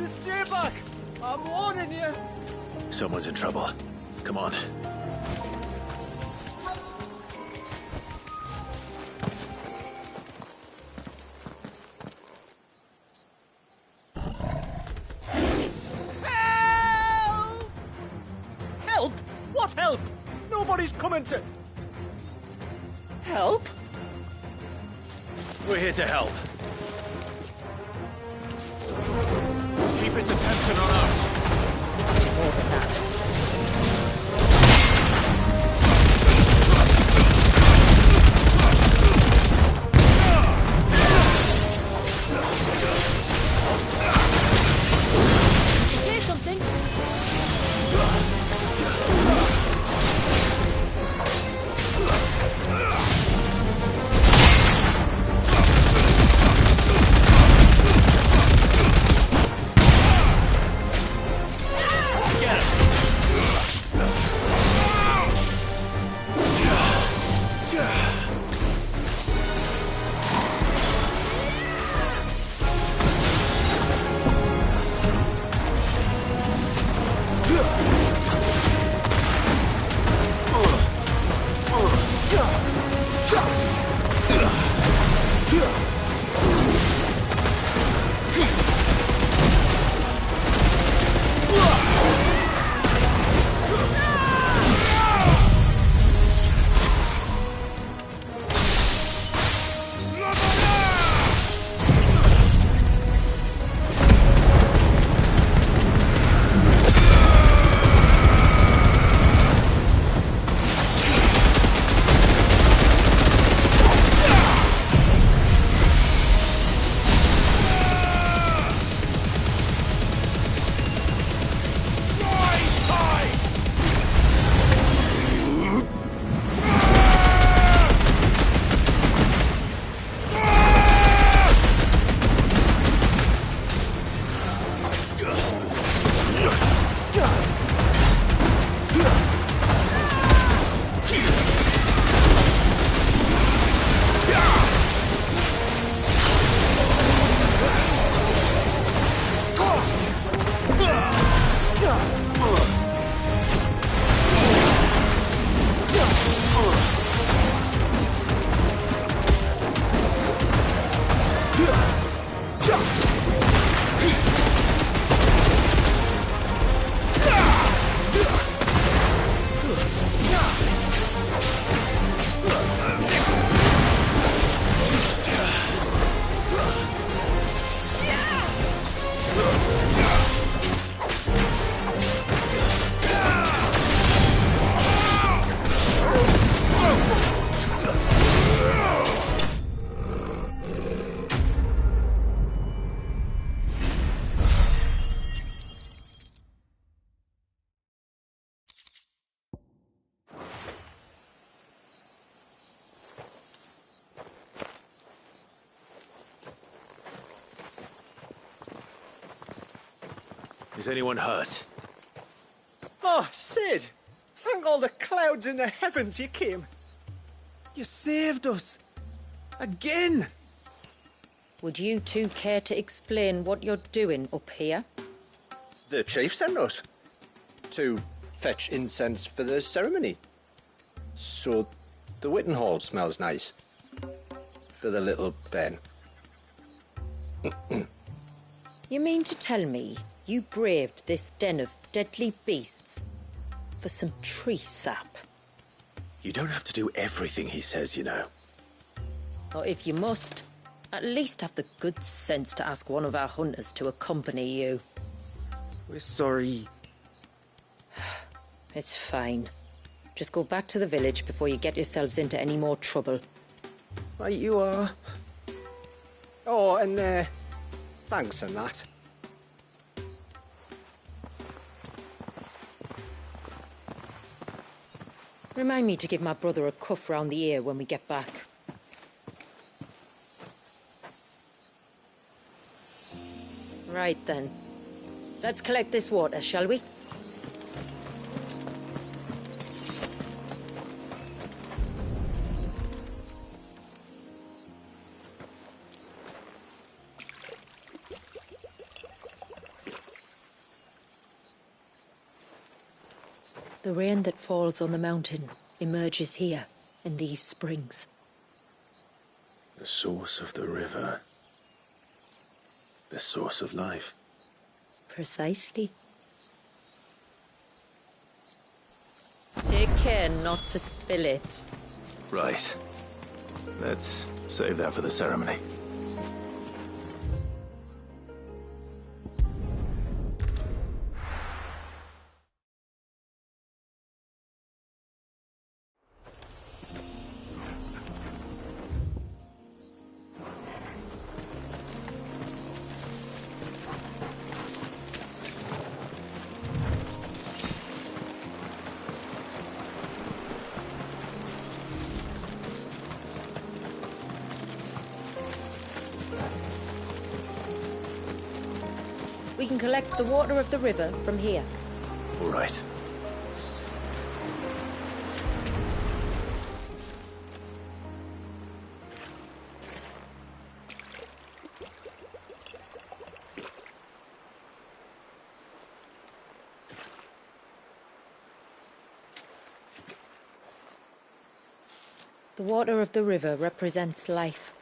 S4: Stay back! I'm warning you!
S3: Someone's in trouble. Come on.
S4: Help! Help? What help? Nobody's coming to... Help?
S3: We're here to help.
S14: Keep its attention on us.
S6: More than that.
S2: Say something.
S14: Get him!
S3: Is anyone hurt?
S9: Oh, Sid! Thank all the clouds in the heavens you came. You saved us. Again!
S6: Would you two care to explain what you're doing up here?
S15: The chief sent us to fetch incense for the ceremony. So the Witten Hall smells nice. For the little Ben.
S6: You mean to tell me you braved this den of deadly beasts for some tree sap?
S3: You don't have to do everything he says, you know.
S6: Or if you must, at least have the good sense to ask one of our hunters to accompany you.
S9: We're sorry.
S6: It's fine. Just go back to the village before you get yourselves into any more trouble.
S9: Right you are. Oh, and thanks and that.
S6: Remind me to give my brother a cuff round the ear when we get back. Right then. Let's collect this water, shall we? The rain that falls on the mountain emerges here, in these springs.
S3: The source of the river. The source of life.
S6: Precisely. Take care not to spill it.
S3: Right. Let's save that for the ceremony.
S6: We can collect the water of the river from here.
S3: All right.
S6: The water of the river represents life.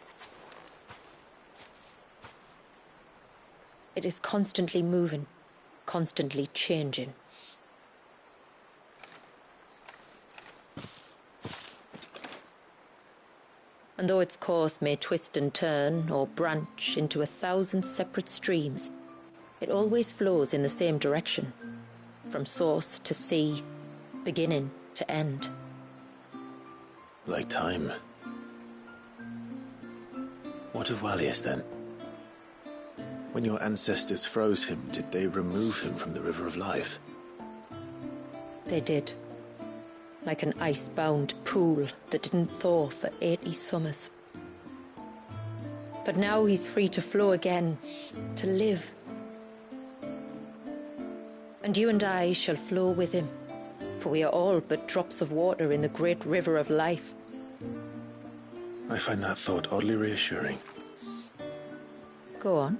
S6: It is constantly moving, constantly changing. And though its course may twist and turn or branch into 1,000 separate streams, it always flows in the same direction, from source to sea, beginning to end.
S3: Like time. What of Wallius then? When your ancestors froze him, did they remove him from the River of Life?
S6: They did. Like an ice-bound pool that didn't thaw for 80 summers. But now he's free to flow again, to live. And you and I shall flow with him, for we are all but drops of water in the great River of Life.
S3: I find that thought oddly reassuring.
S6: Go on.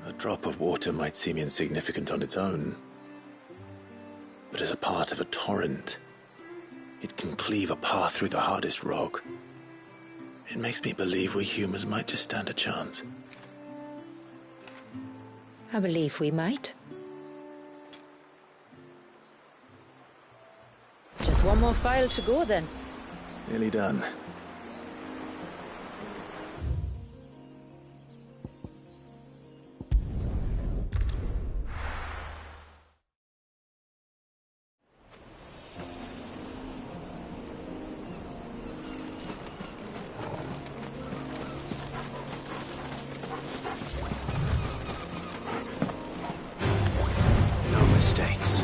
S3: A drop of water might seem insignificant on its own, but as a part of a torrent, it can cleave a path through the hardest rock. It makes me believe we humans might just stand a chance.
S6: I believe we might. Just one more file to go then.
S3: Nearly done. No mistakes.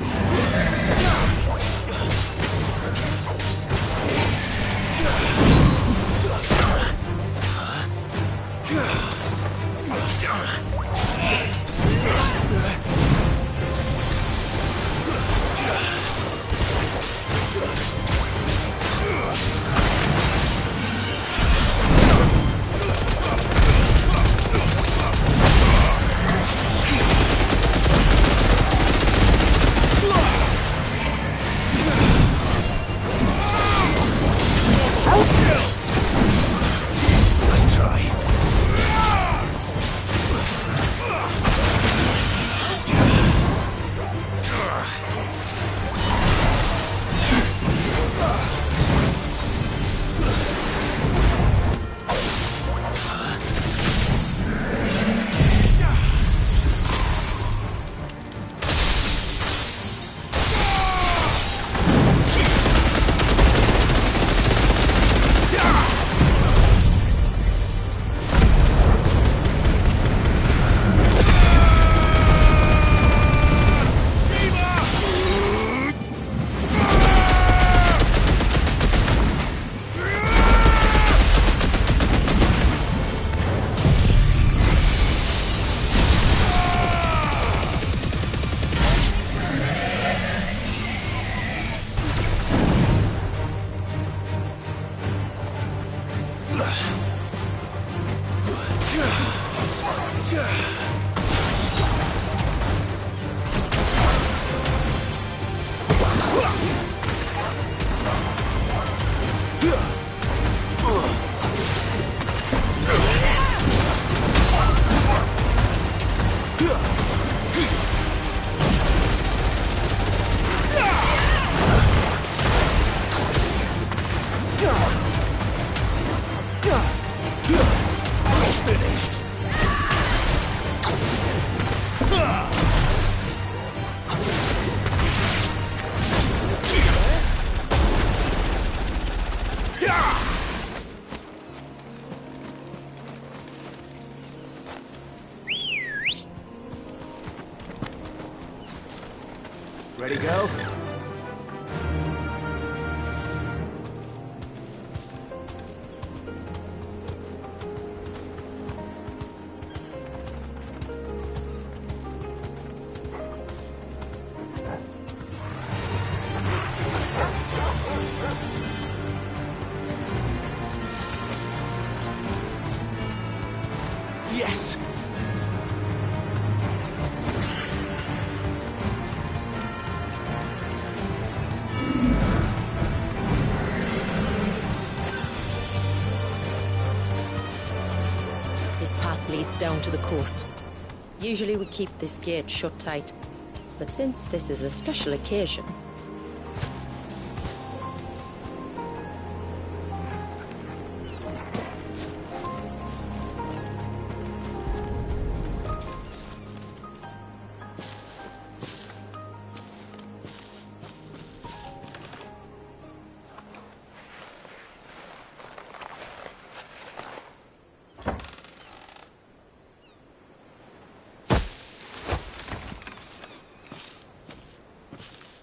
S4: Ready, go? Yes!
S6: This path leads down to the coast. Usually we keep this gate shut tight, but since this is a special occasion...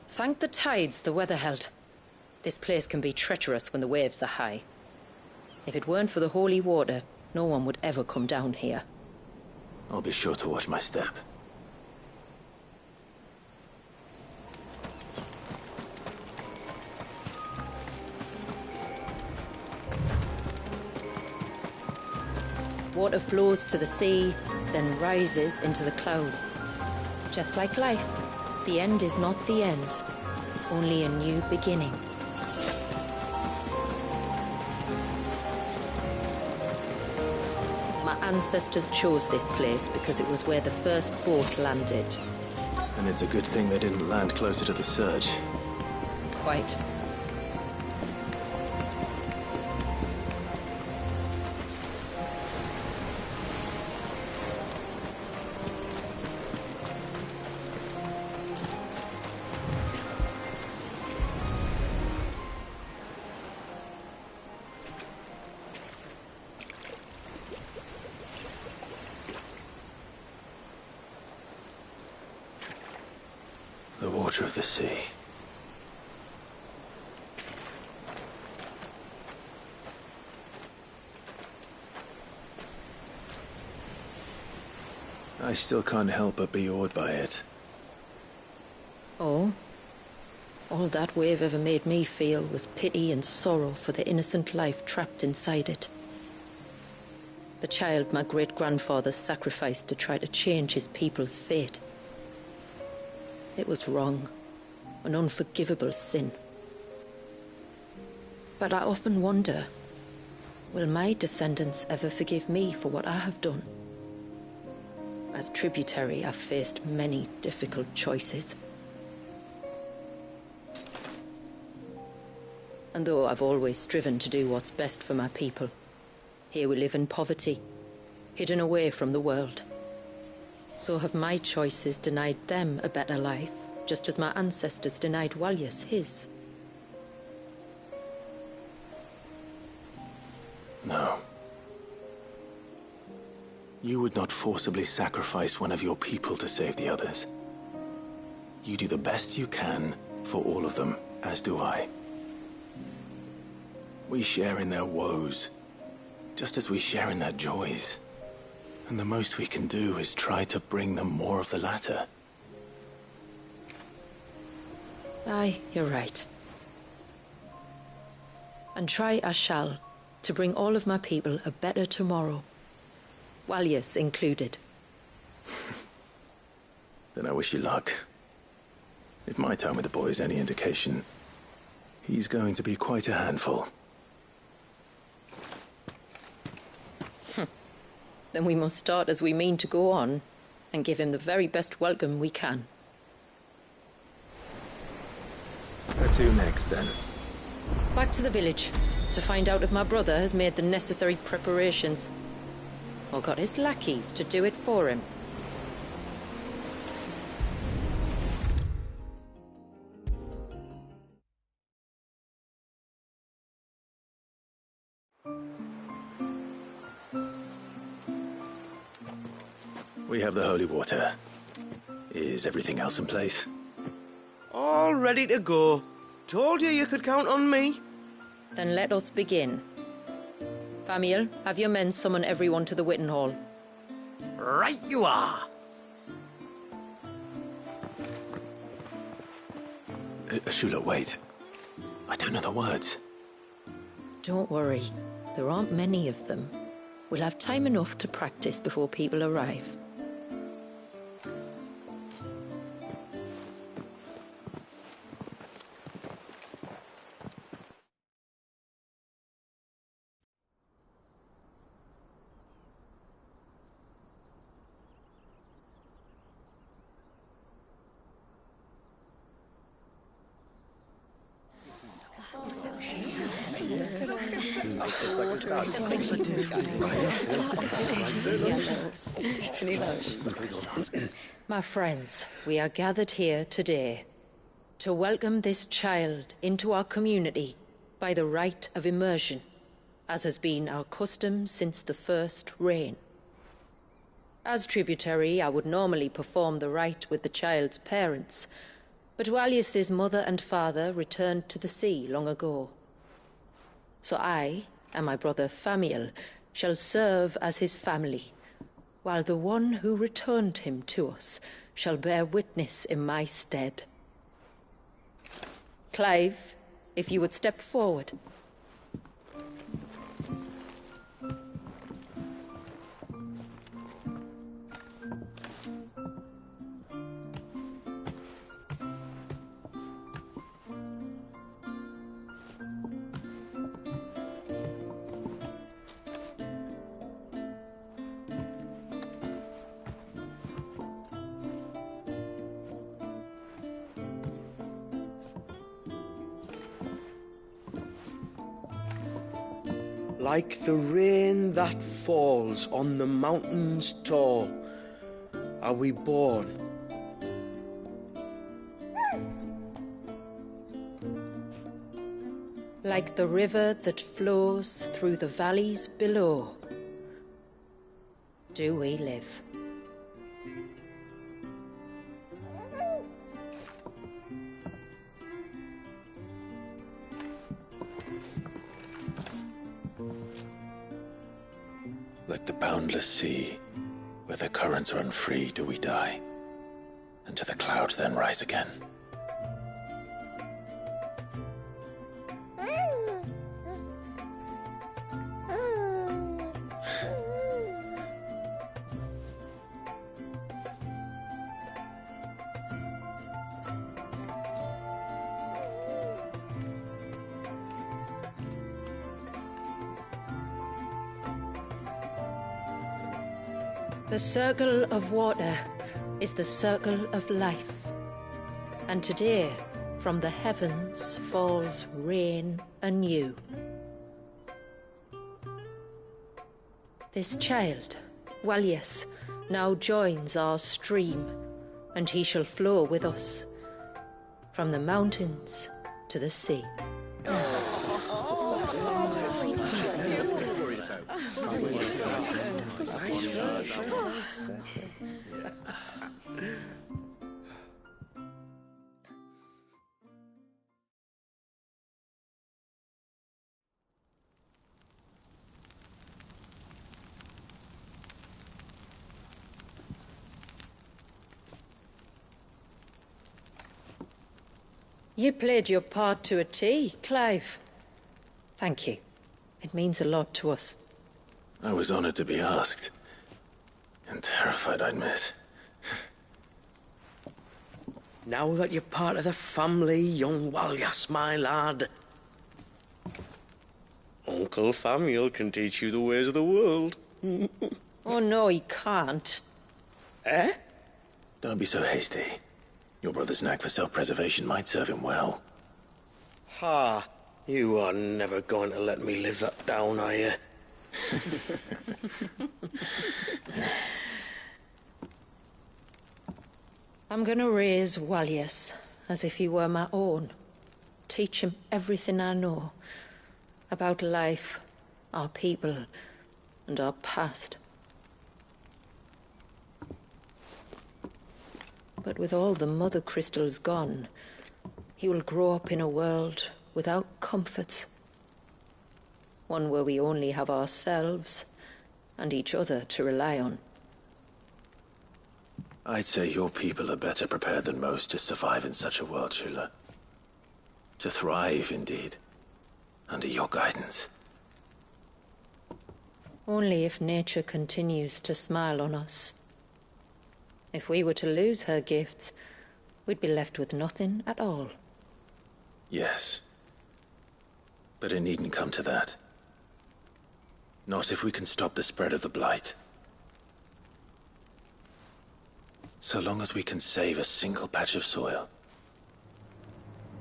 S6: Thank the tides the weather held. This place can be treacherous when the waves are high. If it weren't for the holy water, no one would ever come down here.
S3: I'll be sure to watch my step.
S6: Water flows to the sea, then rises into the clouds. Just like life, the end is not the end, only a new beginning. My ancestors chose this place because it was where the first boat landed.
S3: And it's a good thing they didn't land closer to the surge.
S6: Quite.
S3: The water of the sea. I still can't help but be awed by it.
S6: Oh? All that wave ever made me feel was pity and sorrow for the innocent life trapped inside it. The child my great-grandfather sacrificed to try to change his people's fate. It was wrong, an unforgivable sin. But I often wonder, will my descendants ever forgive me for what I have done? As tributary, I've faced many difficult choices. And though I've always striven to do what's best for my people, here we live in poverty, hidden away from the world. So have my choices denied them a better life, just as my ancestors denied Walyas his?
S3: No. You would not forcibly sacrifice one of your people to save the others. You do the best you can for all of them, as do I. We share in their woes, just as we share in their joys. And the most we can do is try to bring them more of the latter.
S6: Aye, you're right. And try I shall, to bring all of my people a better tomorrow. Walyas included.
S3: Then I wish you luck. If my time with the boy is any indication, he's going to be quite a handful.
S6: Then we must start as we mean to go on, and give him the very best welcome we can.
S3: Where to next, then?
S6: Back to the village, to find out if my brother has made the necessary preparations. Or got his lackeys to do it for him.
S3: We have the holy water. Is everything else in place?
S13: all ready to go. Told you could count on me.
S6: Then let us begin. Famiel, have your men summon everyone to the Witten Hall.
S13: Right you are.
S3: Shula, wait. I don't know the words.
S6: Don't worry. There aren't many of them. We'll have time enough to practice before people arrive. My friends, we are gathered here today to welcome this child into our community by the rite of immersion, as has been our custom since the first reign. As tributary, I would normally perform the rite with the child's parents, but Walius's mother and father returned to the sea long ago. So I and my brother Famiel shall serve as his family, while the one who returned him to us shall bear witness in my stead. Clive, if you would step forward.
S13: Like the rain that falls on the mountains tall, are we born.
S6: Like the river that flows through the valleys below, do we live.
S3: Like the boundless sea, where the currents run free, do we die, and to the clouds then rise again.
S6: The circle of water is the circle of life, and today from the heavens falls rain anew. This child, Walius, now joins our stream, and he shall flow with us from the mountains to the sea. You played your part to a T, Clive. Thank you. It means a lot to us.
S3: I was honored to be asked, and terrified I'd miss.
S13: Now that you're part of the family, young Walyas, my lad. Uncle Famiel can teach you the ways of the world.
S6: Oh no, he can't.
S13: Eh?
S3: Don't be so hasty. Your brother's knack for self-preservation might serve him well.
S13: Ha! You are never going to let me live that down, are you?
S6: I'm gonna raise Walius as if he were my own. Teach him everything I know about life, our people, and our past. But with all the mother crystals gone, He will grow up in a world without comforts. One where we only have ourselves and each other to rely on.
S3: I'd say your people are better prepared than most to survive in such a world, Shula. To thrive, indeed, under your guidance.
S6: Only if nature continues to smile on us. If we were to lose her gifts, we'd be left with nothing at all.
S3: Yes. But it needn't come to that. Not if we can stop the spread of the Blight. So long as we can save a single patch of soil,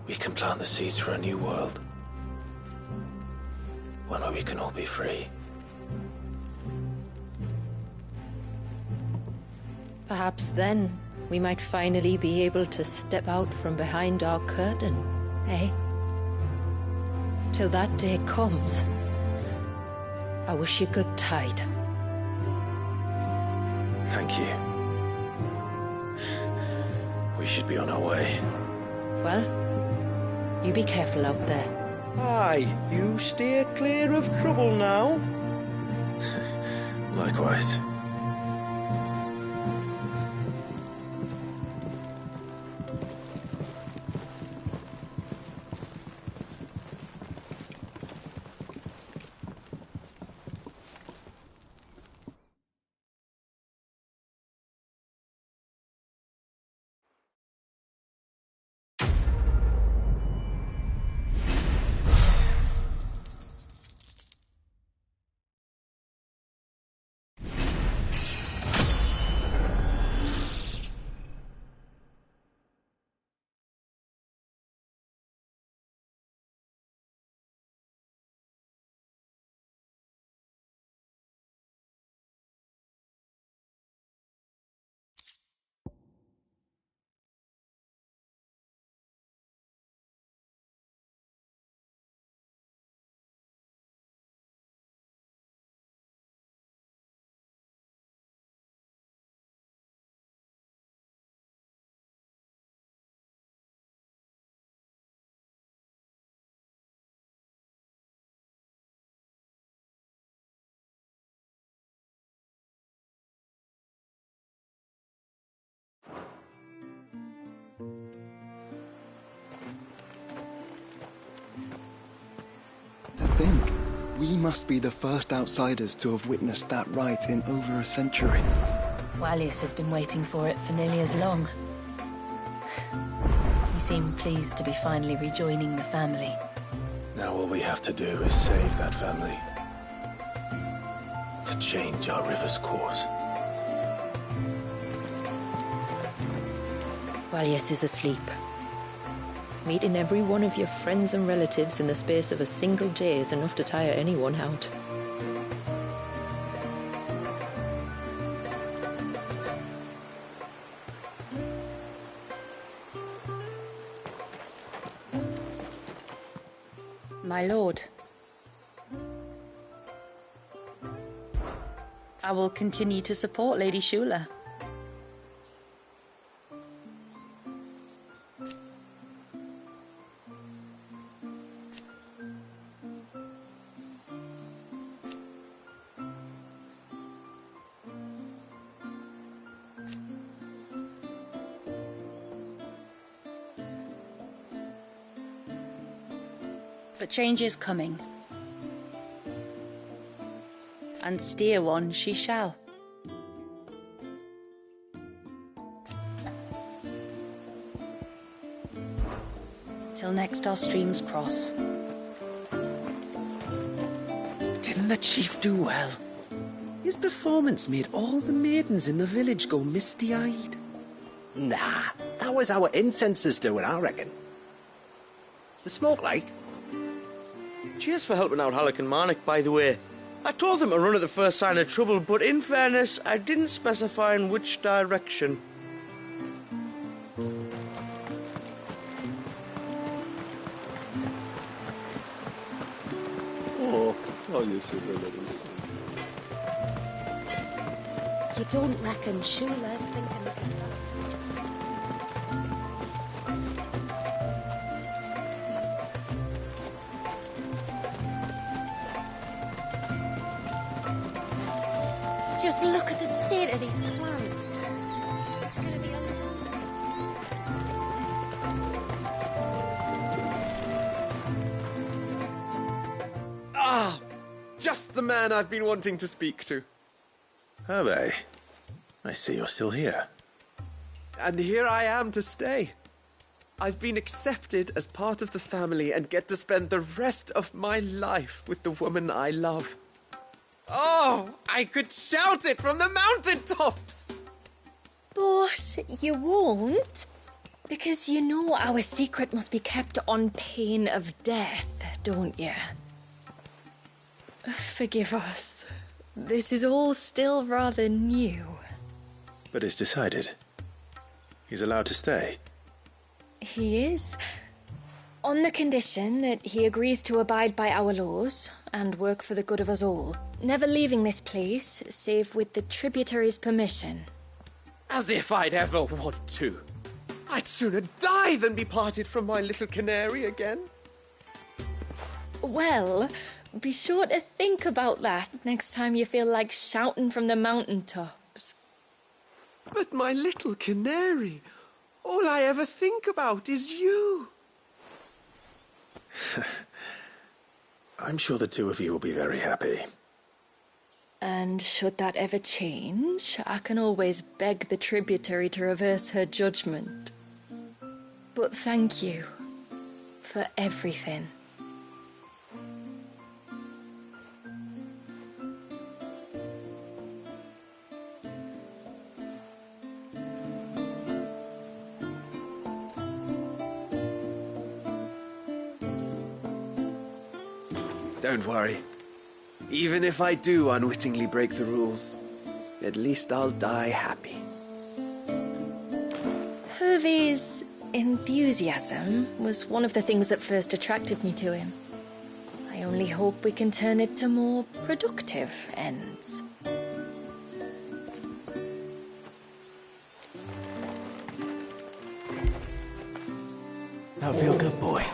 S3: we can plant the seeds for a new world. One where we can all be free.
S6: Perhaps then we might finally be able to step out from behind our curtain, eh? Till that day comes, I wish you good tide.
S3: Thank you. We should be on our way.
S6: Well, you be careful out there.
S13: Aye, you steer clear of trouble now.
S3: Likewise.
S16: To think, we must be the first outsiders to have witnessed that rite in over a century.
S5: Wallius has been waiting for it for nearly as long. He seemed pleased to be finally rejoining the family.
S3: Now all we have to do is save that family. To change our river's course.
S6: Wallius is asleep. Meeting every one of your friends and relatives in the space of a single day is enough to tire anyone out.
S5: My lord. I will continue to support Lady Shula. But change is coming. And steer one she shall. Till next our streams cross.
S17: Didn't the chief do well? His performance made all the maidens in the village go misty-eyed.
S15: Nah, that was our incensers doing, I reckon. The smoke like?
S13: Cheers for helping out Halleck and Marnick, by the way. I told them to run at the first sign of trouble, but in fairness, I didn't specify in which direction.
S8: Oh, yes, is a little.
S1: You don't reckon Shula's thinking of this?
S10: Just look at the state of these plants. It's gonna be
S9: Ah! Just the man I've been wanting to speak to.
S3: Have I? I see you're still here.
S9: And here I am to stay. I've been accepted as part of the family and get to spend the rest of my life with the woman I love. Oh, I could shout it from the mountaintops!
S10: But you won't, because you know our secret must be kept on pain of death, don't you? Forgive us. This is all still rather new.
S3: But it's decided. He's allowed to stay.
S10: He is. On the condition that he agrees to abide by our laws and work for the good of us all, never leaving this place save with the tributary's permission.
S9: As if I'd ever want to. I'd sooner die than be parted from my little canary again.
S10: Well, be sure to think about that next time you feel like shouting from the mountaintops.
S9: But my little canary, all I ever think about is you.
S3: I'm sure the two of you will be very happy.
S10: And should that ever change, I can always beg the tributary to reverse her judgment. But thank you for everything.
S9: Don't worry. Even if I do unwittingly break the rules, at least I'll die happy.
S10: Hervey's enthusiasm was one of the things that first attracted me to him. I only hope we can turn it to more productive ends.
S3: Now feel good, boy.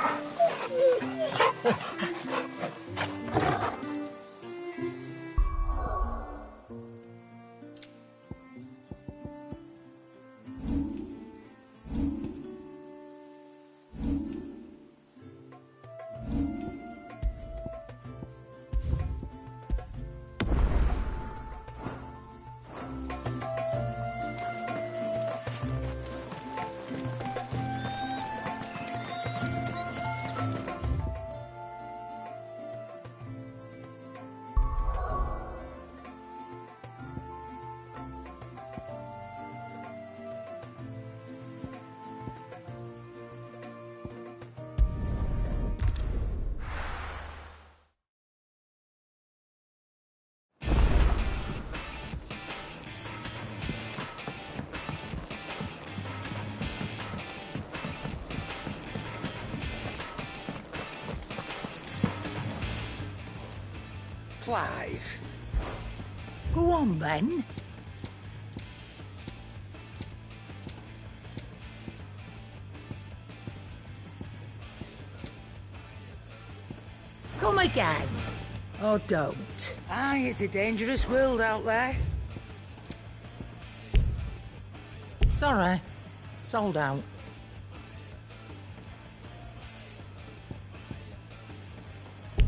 S18: Clive. Go on, then. Come again. Or don't. Aye, it's a dangerous world out there. Sorry. Sold out.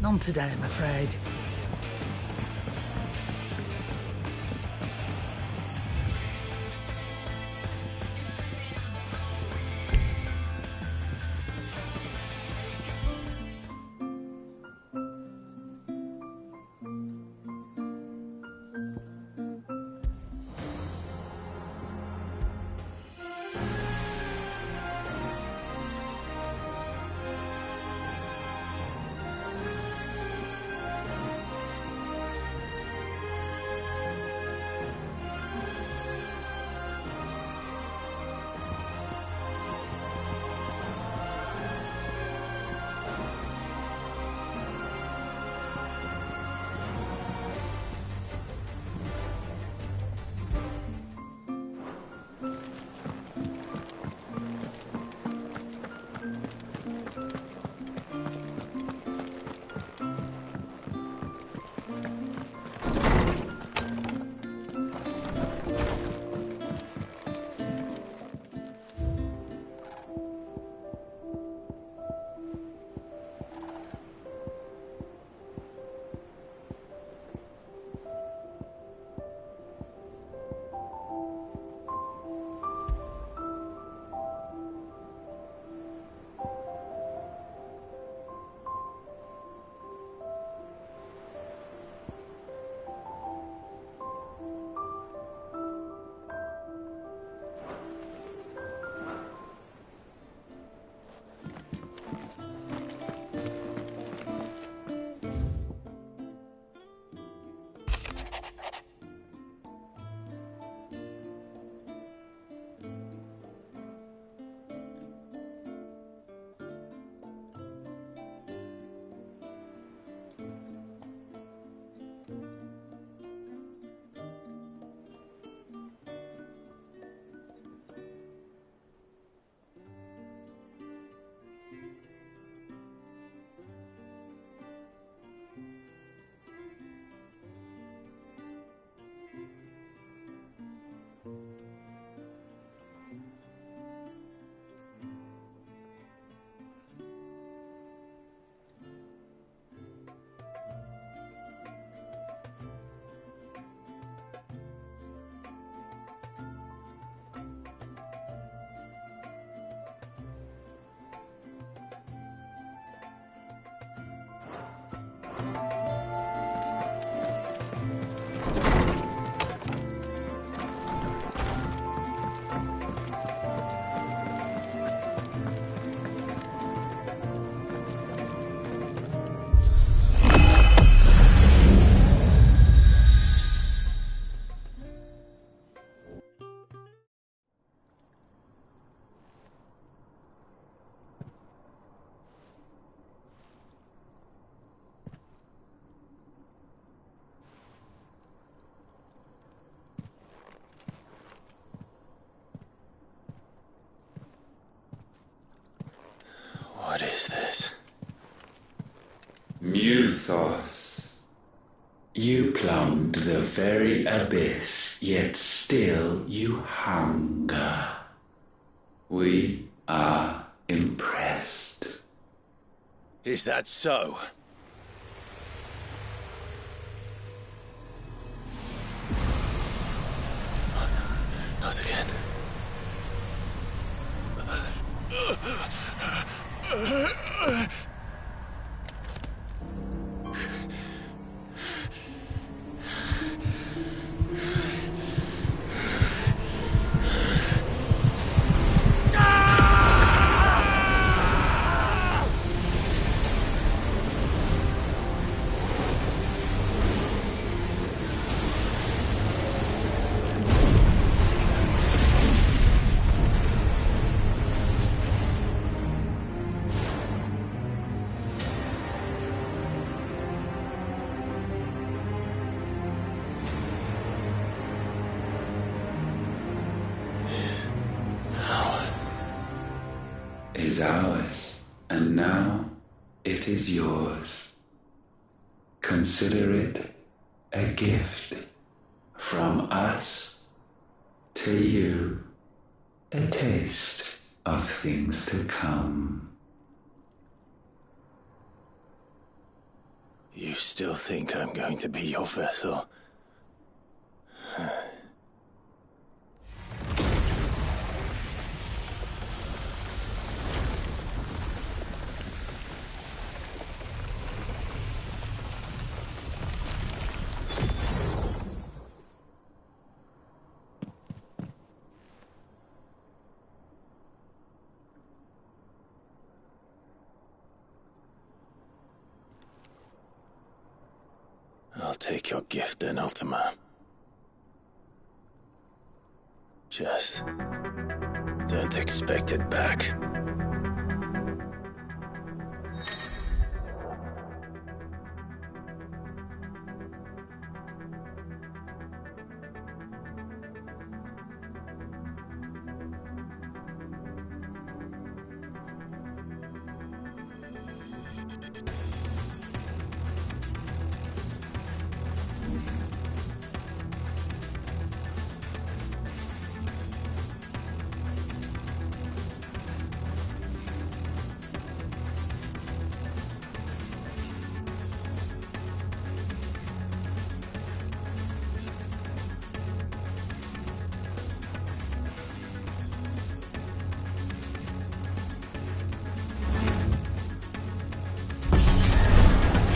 S18: None today, I'm afraid.
S19: Uthos. You plumbed the very abyss, yet still you hunger. We are impressed.
S14: Is that so?
S3: Not again.
S19: Is ours, and now it is yours. Consider it a gift from us to you, a taste of things to come.
S3: You still think I'm going to be your vessel? I'll take your gift then, Ultima. Just don't expect it back.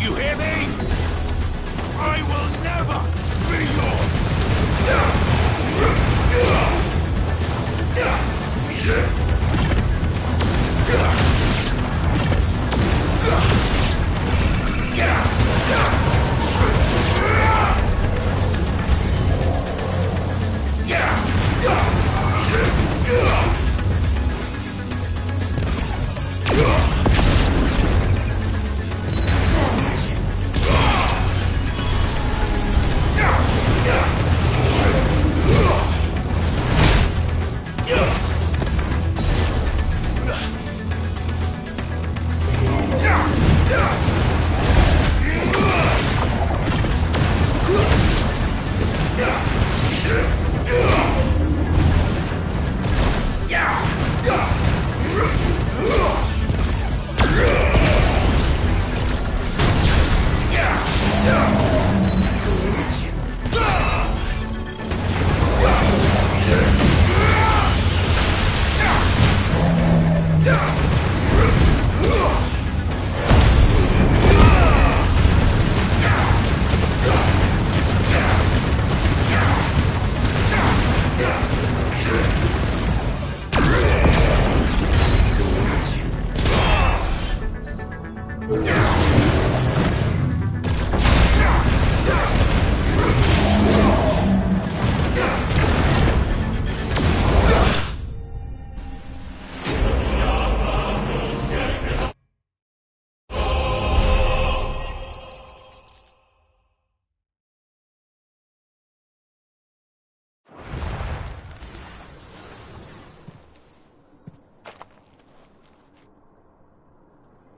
S14: You hear me? I will never be yours!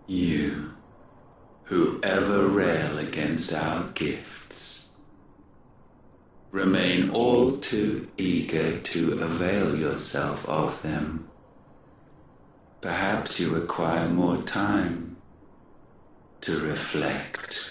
S19: You, who you ever rail against our gifts. Remain all too eager to avail yourself of them. Perhaps you require more time to reflect.